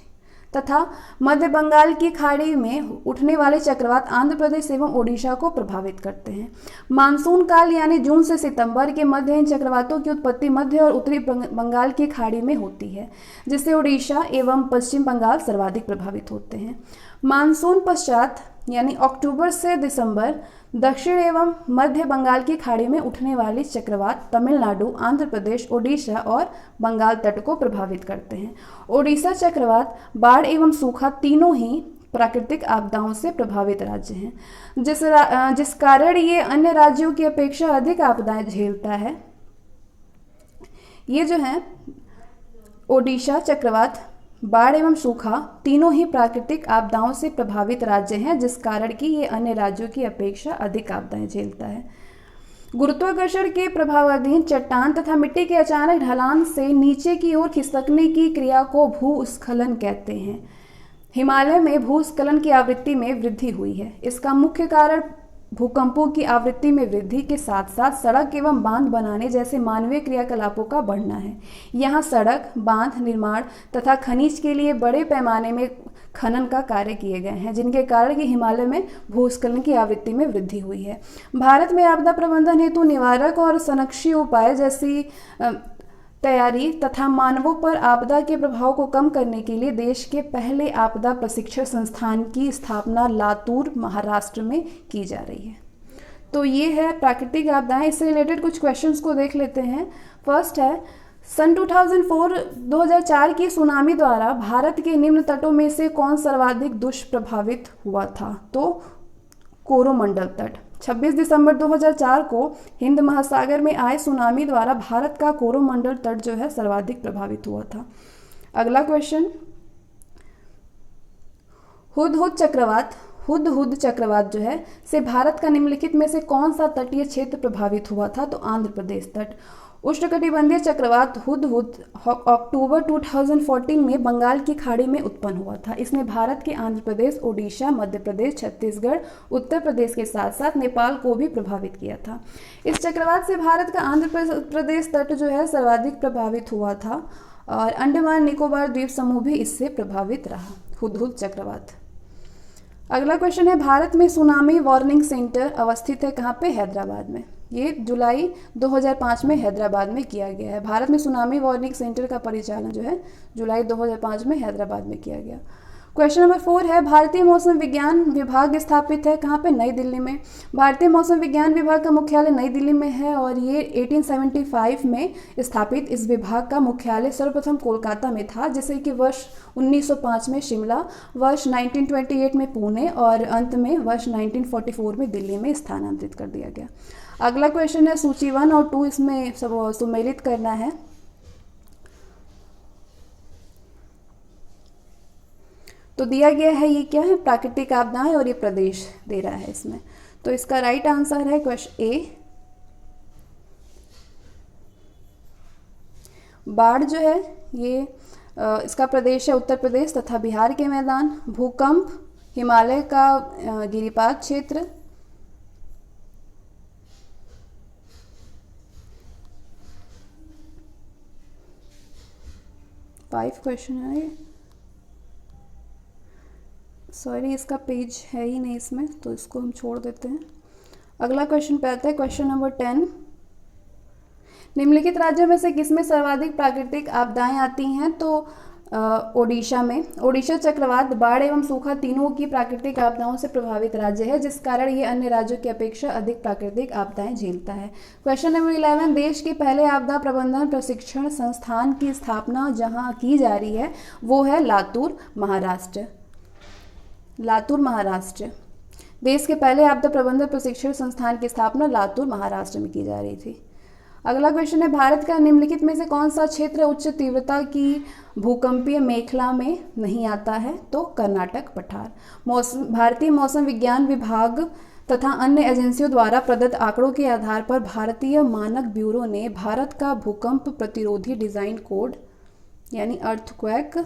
[SPEAKER 1] तथा मध्य बंगाल की खाड़ी में उठने वाले चक्रवात आंध्र प्रदेश एवं ओडिशा को प्रभावित करते हैं। मानसून काल यानी जून से सितंबर के मध्य इन चक्रवातों की उत्पत्ति मध्य और उत्तरी बंगाल की खाड़ी में होती है, जिससे ओडिशा एवं पश्चिम बंगाल सर्वाधिक प्रभावित होते हैं। मानसून पश्चात यानी अक्टूबर से दिसंबर दक्षिण एवं मध्य बंगाल की खाड़ी में उठने वाले चक्रवात तमिलनाडु, आंध्र प्रदेश, ओडिशा और बंगाल तट को प्रभावित करते हैं। ओडिशा चक्रवात बाढ़ एवं सूखा तीनों ही प्राकृतिक आपदाओं से प्रभावित राज्य हैं, जिस कारण ये अन्य राज्यों की अपेक्षा अधिक आपदाएं झेलता है। ये जो है ओडिशा चक्रवात बाढ़ एवं सूखा तीनों ही प्राकृतिक आपदाओं से प्रभावित राज्य हैं, जिस कारण कि ये अन्य राज्यों की अपेक्षा अधिक आपदाएं झेलता है। गुरुत्वाकर्षण के प्रभावाधीन चट्टान तथा मिट्टी के अचानक ढलान से नीचे की ओर खिसकने की क्रिया को भूस्खलन कहते हैं। हिमालय में भूस्खलन की आवृत्ति में वृद्धि हुई है। इसका मुख्य कारण भूकंपों की आवृत्ति में वृद्धि के साथ साथ सड़क एवं बांध बनाने जैसे मानवीय क्रियाकलापों का बढ़ना है। यहाँ सड़क, बांध निर्माण तथा खनिज के लिए बड़े पैमाने में खनन का कार्य किए गए हैं, जिनके कारण कि हिमालय में भूस्खलन की आवृत्ति में वृद्धि हुई है। भारत में आपदा प्रबंधन हेतु निवारक और संरक्षी उपाय जैसी तैयारी तथा मानवों पर आपदा के प्रभाव को कम करने के लिए देश के पहले आपदा प्रशिक्षण संस्थान की स्थापना लातूर, महाराष्ट्र में की जा रही है। तो ये है प्राकृतिक आपदाएं। इससे रिलेटेड कुछ क्वेश्चंस को देख लेते हैं। फर्स्ट है, सन 2004 की सुनामी द्वारा भारत के निम्न तटों में से कौन सर्वाधिक दुष्प्रभावित हुआ था? तो कोरोमंडल तट। 26 दिसंबर 2004 को हिंद महासागर में आए सुनामी द्वारा भारत का कोरोमंडल तट जो है सर्वाधिक प्रभावित हुआ था। अगला क्वेश्चन, हुदहुद चक्रवात जो है से भारत का निम्नलिखित में से कौन सा तटीय क्षेत्र प्रभावित हुआ था? तो आंध्र प्रदेश तट। उष्णकटिबंधीय चक्रवात हुदहुद अक्टूबर 2014 में बंगाल की खाड़ी में उत्पन्न हुआ था। इसने भारत के आंध्र प्रदेश, ओडिशा, मध्य प्रदेश, छत्तीसगढ़, उत्तर प्रदेश के साथ साथ नेपाल को भी प्रभावित किया था। इस चक्रवात से भारत का आंध्र प्रदेश तट जो है सर्वाधिक प्रभावित हुआ था और अंडमान निकोबार द्वीप समूह भी इससे प्रभावित रहा। हुदहुद चक्रवात। अगला क्वेश्चन है, भारत में सुनामी वार्निंग सेंटर अवस्थित है कहाँ पे? हैदराबाद में। ये जुलाई 2005 में हैदराबाद में किया गया है। भारत में सुनामी वार्निंग सेंटर का परिचालन जो है जुलाई 2005 में हैदराबाद में किया गया। क्वेश्चन नंबर 4 है, भारतीय मौसम विज्ञान विभाग स्थापित है कहाँ पे? नई दिल्ली में। भारतीय मौसम विज्ञान विभाग का मुख्यालय नई दिल्ली में है और ये 1875 में स्थापित इस विभाग का मुख्यालय सर्वप्रथम कोलकाता में था, जिसे कि वर्ष 1905 में शिमला, वर्ष 1928 में पुणे और अंत में वर्ष 1944 में दिल्ली में स्थानांतरित कर दिया गया। अगला क्वेश्चन है, सूची 1 और 2 इसमें सब सुमेलित करना है। तो दिया गया है ये क्या है, प्राकृतिक आपदाएं, और ये प्रदेश दे रहा है इसमें। तो इसका राइट आंसर है क्वेश्चन ए। बाढ़ जो है ये इसका प्रदेश है उत्तर प्रदेश तथा बिहार के मैदान। भूकंप हिमालय का गिरिपात क्षेत्र। फाइव क्वेश्चन है ये, सॉरी इसका पेज है ही नहीं इसमें, तो इसको हम छोड़ देते हैं। अगला क्वेश्चन पे आता है क्वेश्चन नंबर 10। निम्नलिखित राज्यों में से किसमें सर्वाधिक प्राकृतिक आपदाएं आती हैं? तो ओडिशा में। ओडिशा चक्रवात, बाढ़ एवं सूखा तीनों की प्राकृतिक आपदाओं से प्रभावित राज्य है, जिस कारण ये अन्य राज्यों की अपेक्षा अधिक प्राकृतिक आपदाएं झेलता है। Question number 11। देश के पहले आपदा प्रबंधन प्रशिक्षण संस्थान की स्थापना जहां की जा रही है वो है लातूर, महाराष्ट्र। लातूर, महाराष्ट्र। देश के पहले आपदा प्रबंधन प्रशिक्षण संस्थान की स्थापना लातूर, महाराष्ट्र में की जा रही थी। अगला क्वेश्चन है भारत का निम्नलिखित में से कौन सा क्षेत्र उच्च तीव्रता की भूकंपीय मेखला में नहीं आता है? तो कर्नाटक पठार। भारतीय मौसम विज्ञान विभाग तथा अन्य एजेंसियों द्वारा प्रदत्त आंकड़ों के आधार पर भारतीय मानक ब्यूरो ने भारत का भूकंप प्रतिरोधी डिजाइन कोड यानी earthquake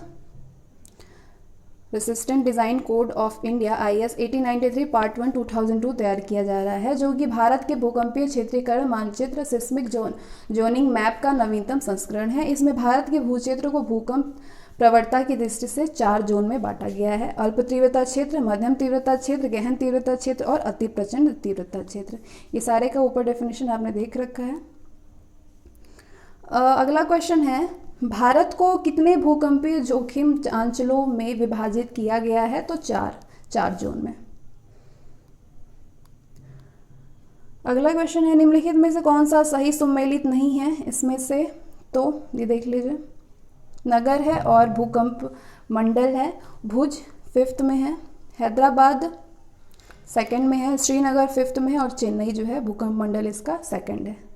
[SPEAKER 1] resistant design code of India IS 1893 part 1 2002 तैयार किया जा रहा है, जो कि भारत के भूकंपीय क्षेत्रीकरण मानचित्र सिस्मिक जोनिंग मैप का नवीनतम संस्करण है। इसमें भारत के भूक्षेत्र को भूकंप प्रवणता की दृष्टि से 4 जोन में बांटा गया है: अल्प तीव्रता क्षेत्र, मध्यम तीव्रता क्षेत्र, गहन तीव्रता क्षेत्र और अति प्रचंड तीव्रता क्षेत्र। ये सारे का ऊपर डेफिनेशन आपने देख रखा है। अगला क्वेश्चन है भारत को कितने भूकंपीय जोखिम अंचलों में विभाजित किया गया है? तो 4 जोन में। अगला क्वेश्चन है निम्नलिखित में से कौन सा सही सुमेलित नहीं है इसमें से? तो ये देख लीजिए, नगर है और भूकंप मंडल है। भुज 5th में है, हैदराबाद 2nd में है, श्रीनगर 5th में है और चेन्नई जो है भूकंप मंडल इसका 2nd है।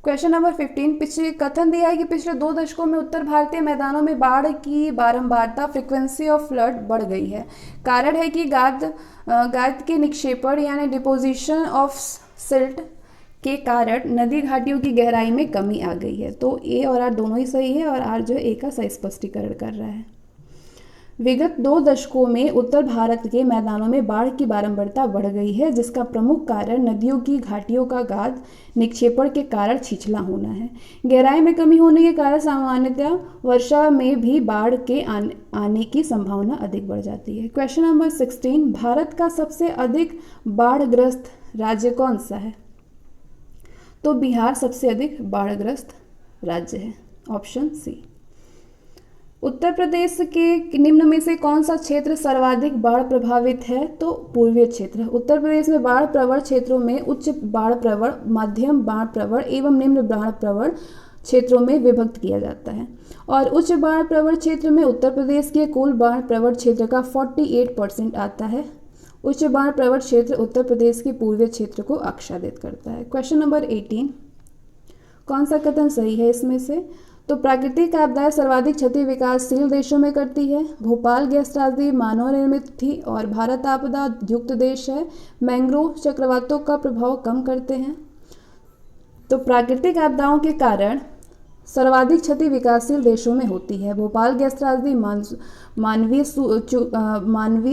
[SPEAKER 1] Question number 15। पिछले कथन दिया है कि पिछले 2 दशकों में उत्तर भारतीय मैदानों में बाढ़ की बारंबारता फ्रीक्वेंसी ऑफ फ्लड बढ़ गई है। कारण है कि गाद के निक्षेपण यानी डिपोजिशन ऑफ सिल्ट के कारण नदी घाटियों की गहराई में कमी आ गई है। तो ए और आर दोनों ही सही है और आर जो है ए का सही स्पष्टीकरण कर रहा है। विगत 2 दशकों में उत्तर भारत के मैदानों में बाढ़ की बारंबारता बढ़ गई है, जिसका प्रमुख कारण नदियों की घाटियों का गाद निक्षेपण के कारण छिछला होना है। गहराई में कमी होने के कारण सामान्यतः वर्षा में भी बाढ़ के आने की संभावना अधिक बढ़ जाती है। Question number 16। भारत का सबसे अधिक बाढ़ग्रस्त राज्य कौन सा है? तो बिहार सबसे अधिक बाढ़ग्रस्त राज्य है, ऑप्शन सी। उत्तर प्रदेश के निम्न में से कौन सा क्षेत्र सर्वाधिक बाढ़ प्रभावित है? तो पूर्वीय क्षेत्र। उत्तर प्रदेश में बाढ़ प्रवण क्षेत्रों में उच्च बाढ़ प्रवण, मध्यम बाढ़ प्रवण एवं निम्न बाढ़ प्रवण क्षेत्रों में विभक्त किया जाता है। और उच्च बाढ़ प्रवण क्षेत्र में उत्तर प्रदेश के कुल बाढ़ प्रवण क्षेत्र का 48% आता है। उच्च बाढ़ प्रवण क्षेत्र उत्तर प्रदेश के पूर्वीय क्षेत्र को आच्छादित करता है। Question number 18। कौन सा कथन सही है इसमें से? तो प्राकृतिक आपदाएं सर्वाधिक क्षति विकासशील देशों में करती है। भोपाल गैस त्रासदी मानव निर्मित थी और भारत आपदा युक्त देश है। मैंग्रोव चक्रवातों का प्रभाव कम करते हैं। तो प्राकृतिक आपदाओं के कारण सर्वाधिक क्षति विकासशील देशों में होती है। भोपाल गैस त्रासदी मानवीय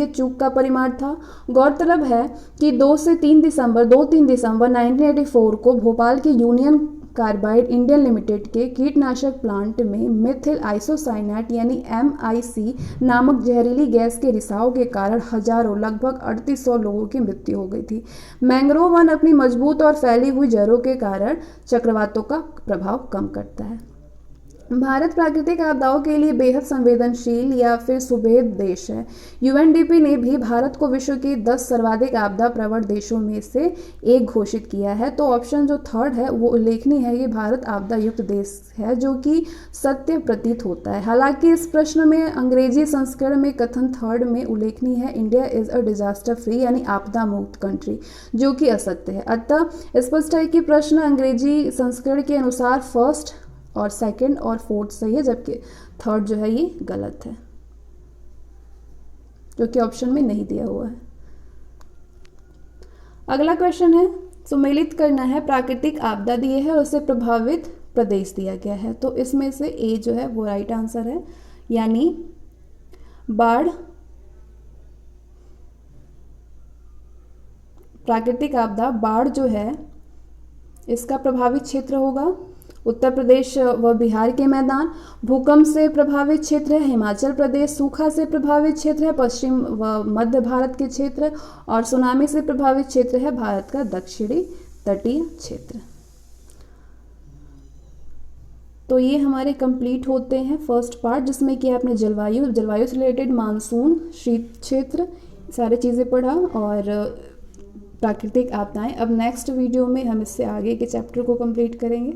[SPEAKER 1] चूक का परिमाण था। गौरतलब है कि 2-3 दिसंबर 1984 को भोपाल के यूनियन कार्बाइड इंडिया लिमिटेड के कीटनाशक प्लांट में मिथिल आइसोसाइनेट यानी MIC नामक जहरीली गैस के रिसाव के कारण हजारों लगभग 3800 लोगों की मृत्यु हो गई थी। मैंग्रोव वन अपनी मजबूत और फैली हुई जड़ों के कारण चक्रवातों का प्रभाव कम करता है। भारत प्राकृतिक आपदाओं के लिए बेहद संवेदनशील या फिर सुभेद देश है। UNDP ने भी भारत को विश्व के 10 सर्वाधिक आपदा प्रवण देशों में से एक घोषित किया है। तो ऑप्शन जो 3rd है वो उल्लेखनीय है कि भारत आपदा युक्त देश है, जो कि सत्य प्रतीत होता है। हालांकि इस प्रश्न में अंग्रेजी संस्करण में कथन 3rd में उल्लेखनीय है India is a disaster free यानी आपदा मुक्त कंट्री, जो कि असत्य है। अतः स्पष्ट है कि प्रश्न अंग्रेजी संस्करण के अनुसार 1st और 2nd और 4th सही है, जबकि 3rd जो है ये गलत है। जो कि ऑप्शन में नहीं दिया हुआ है। अगला क्वेश्चन है, सुमेलित करना है, प्राकृतिक आपदा दिए है और उससे प्रभावित प्रदेश दिया गया है। तो इसमें से ए जो है वो राइट आंसर है, यानी बाढ़, प्राकृतिक आपदा बाढ़ जो है इसका प्रभावित क्षेत्र होगा उत्तर प्रदेश व बिहार के मैदान। भूकंप से प्रभावित क्षेत्र है हिमाचल प्रदेश। सूखा से प्रभावित क्षेत्र है पश्चिम व मध्य भारत के क्षेत्र। और सुनामी से प्रभावित क्षेत्र है भारत का दक्षिणी तटीय क्षेत्र। तो ये हमारे कंप्लीट होते हैं फर्स्ट पार्ट, जिसमें कि आपने जलवायु से रिलेटेड मानसून, शीत क्षेत्र, सारी चीज़ें पढ़ा और प्राकृतिक आपदाएं। अब नेक्स्ट वीडियो में हम इससे आगे के चैप्टर को कंप्लीट करेंगे।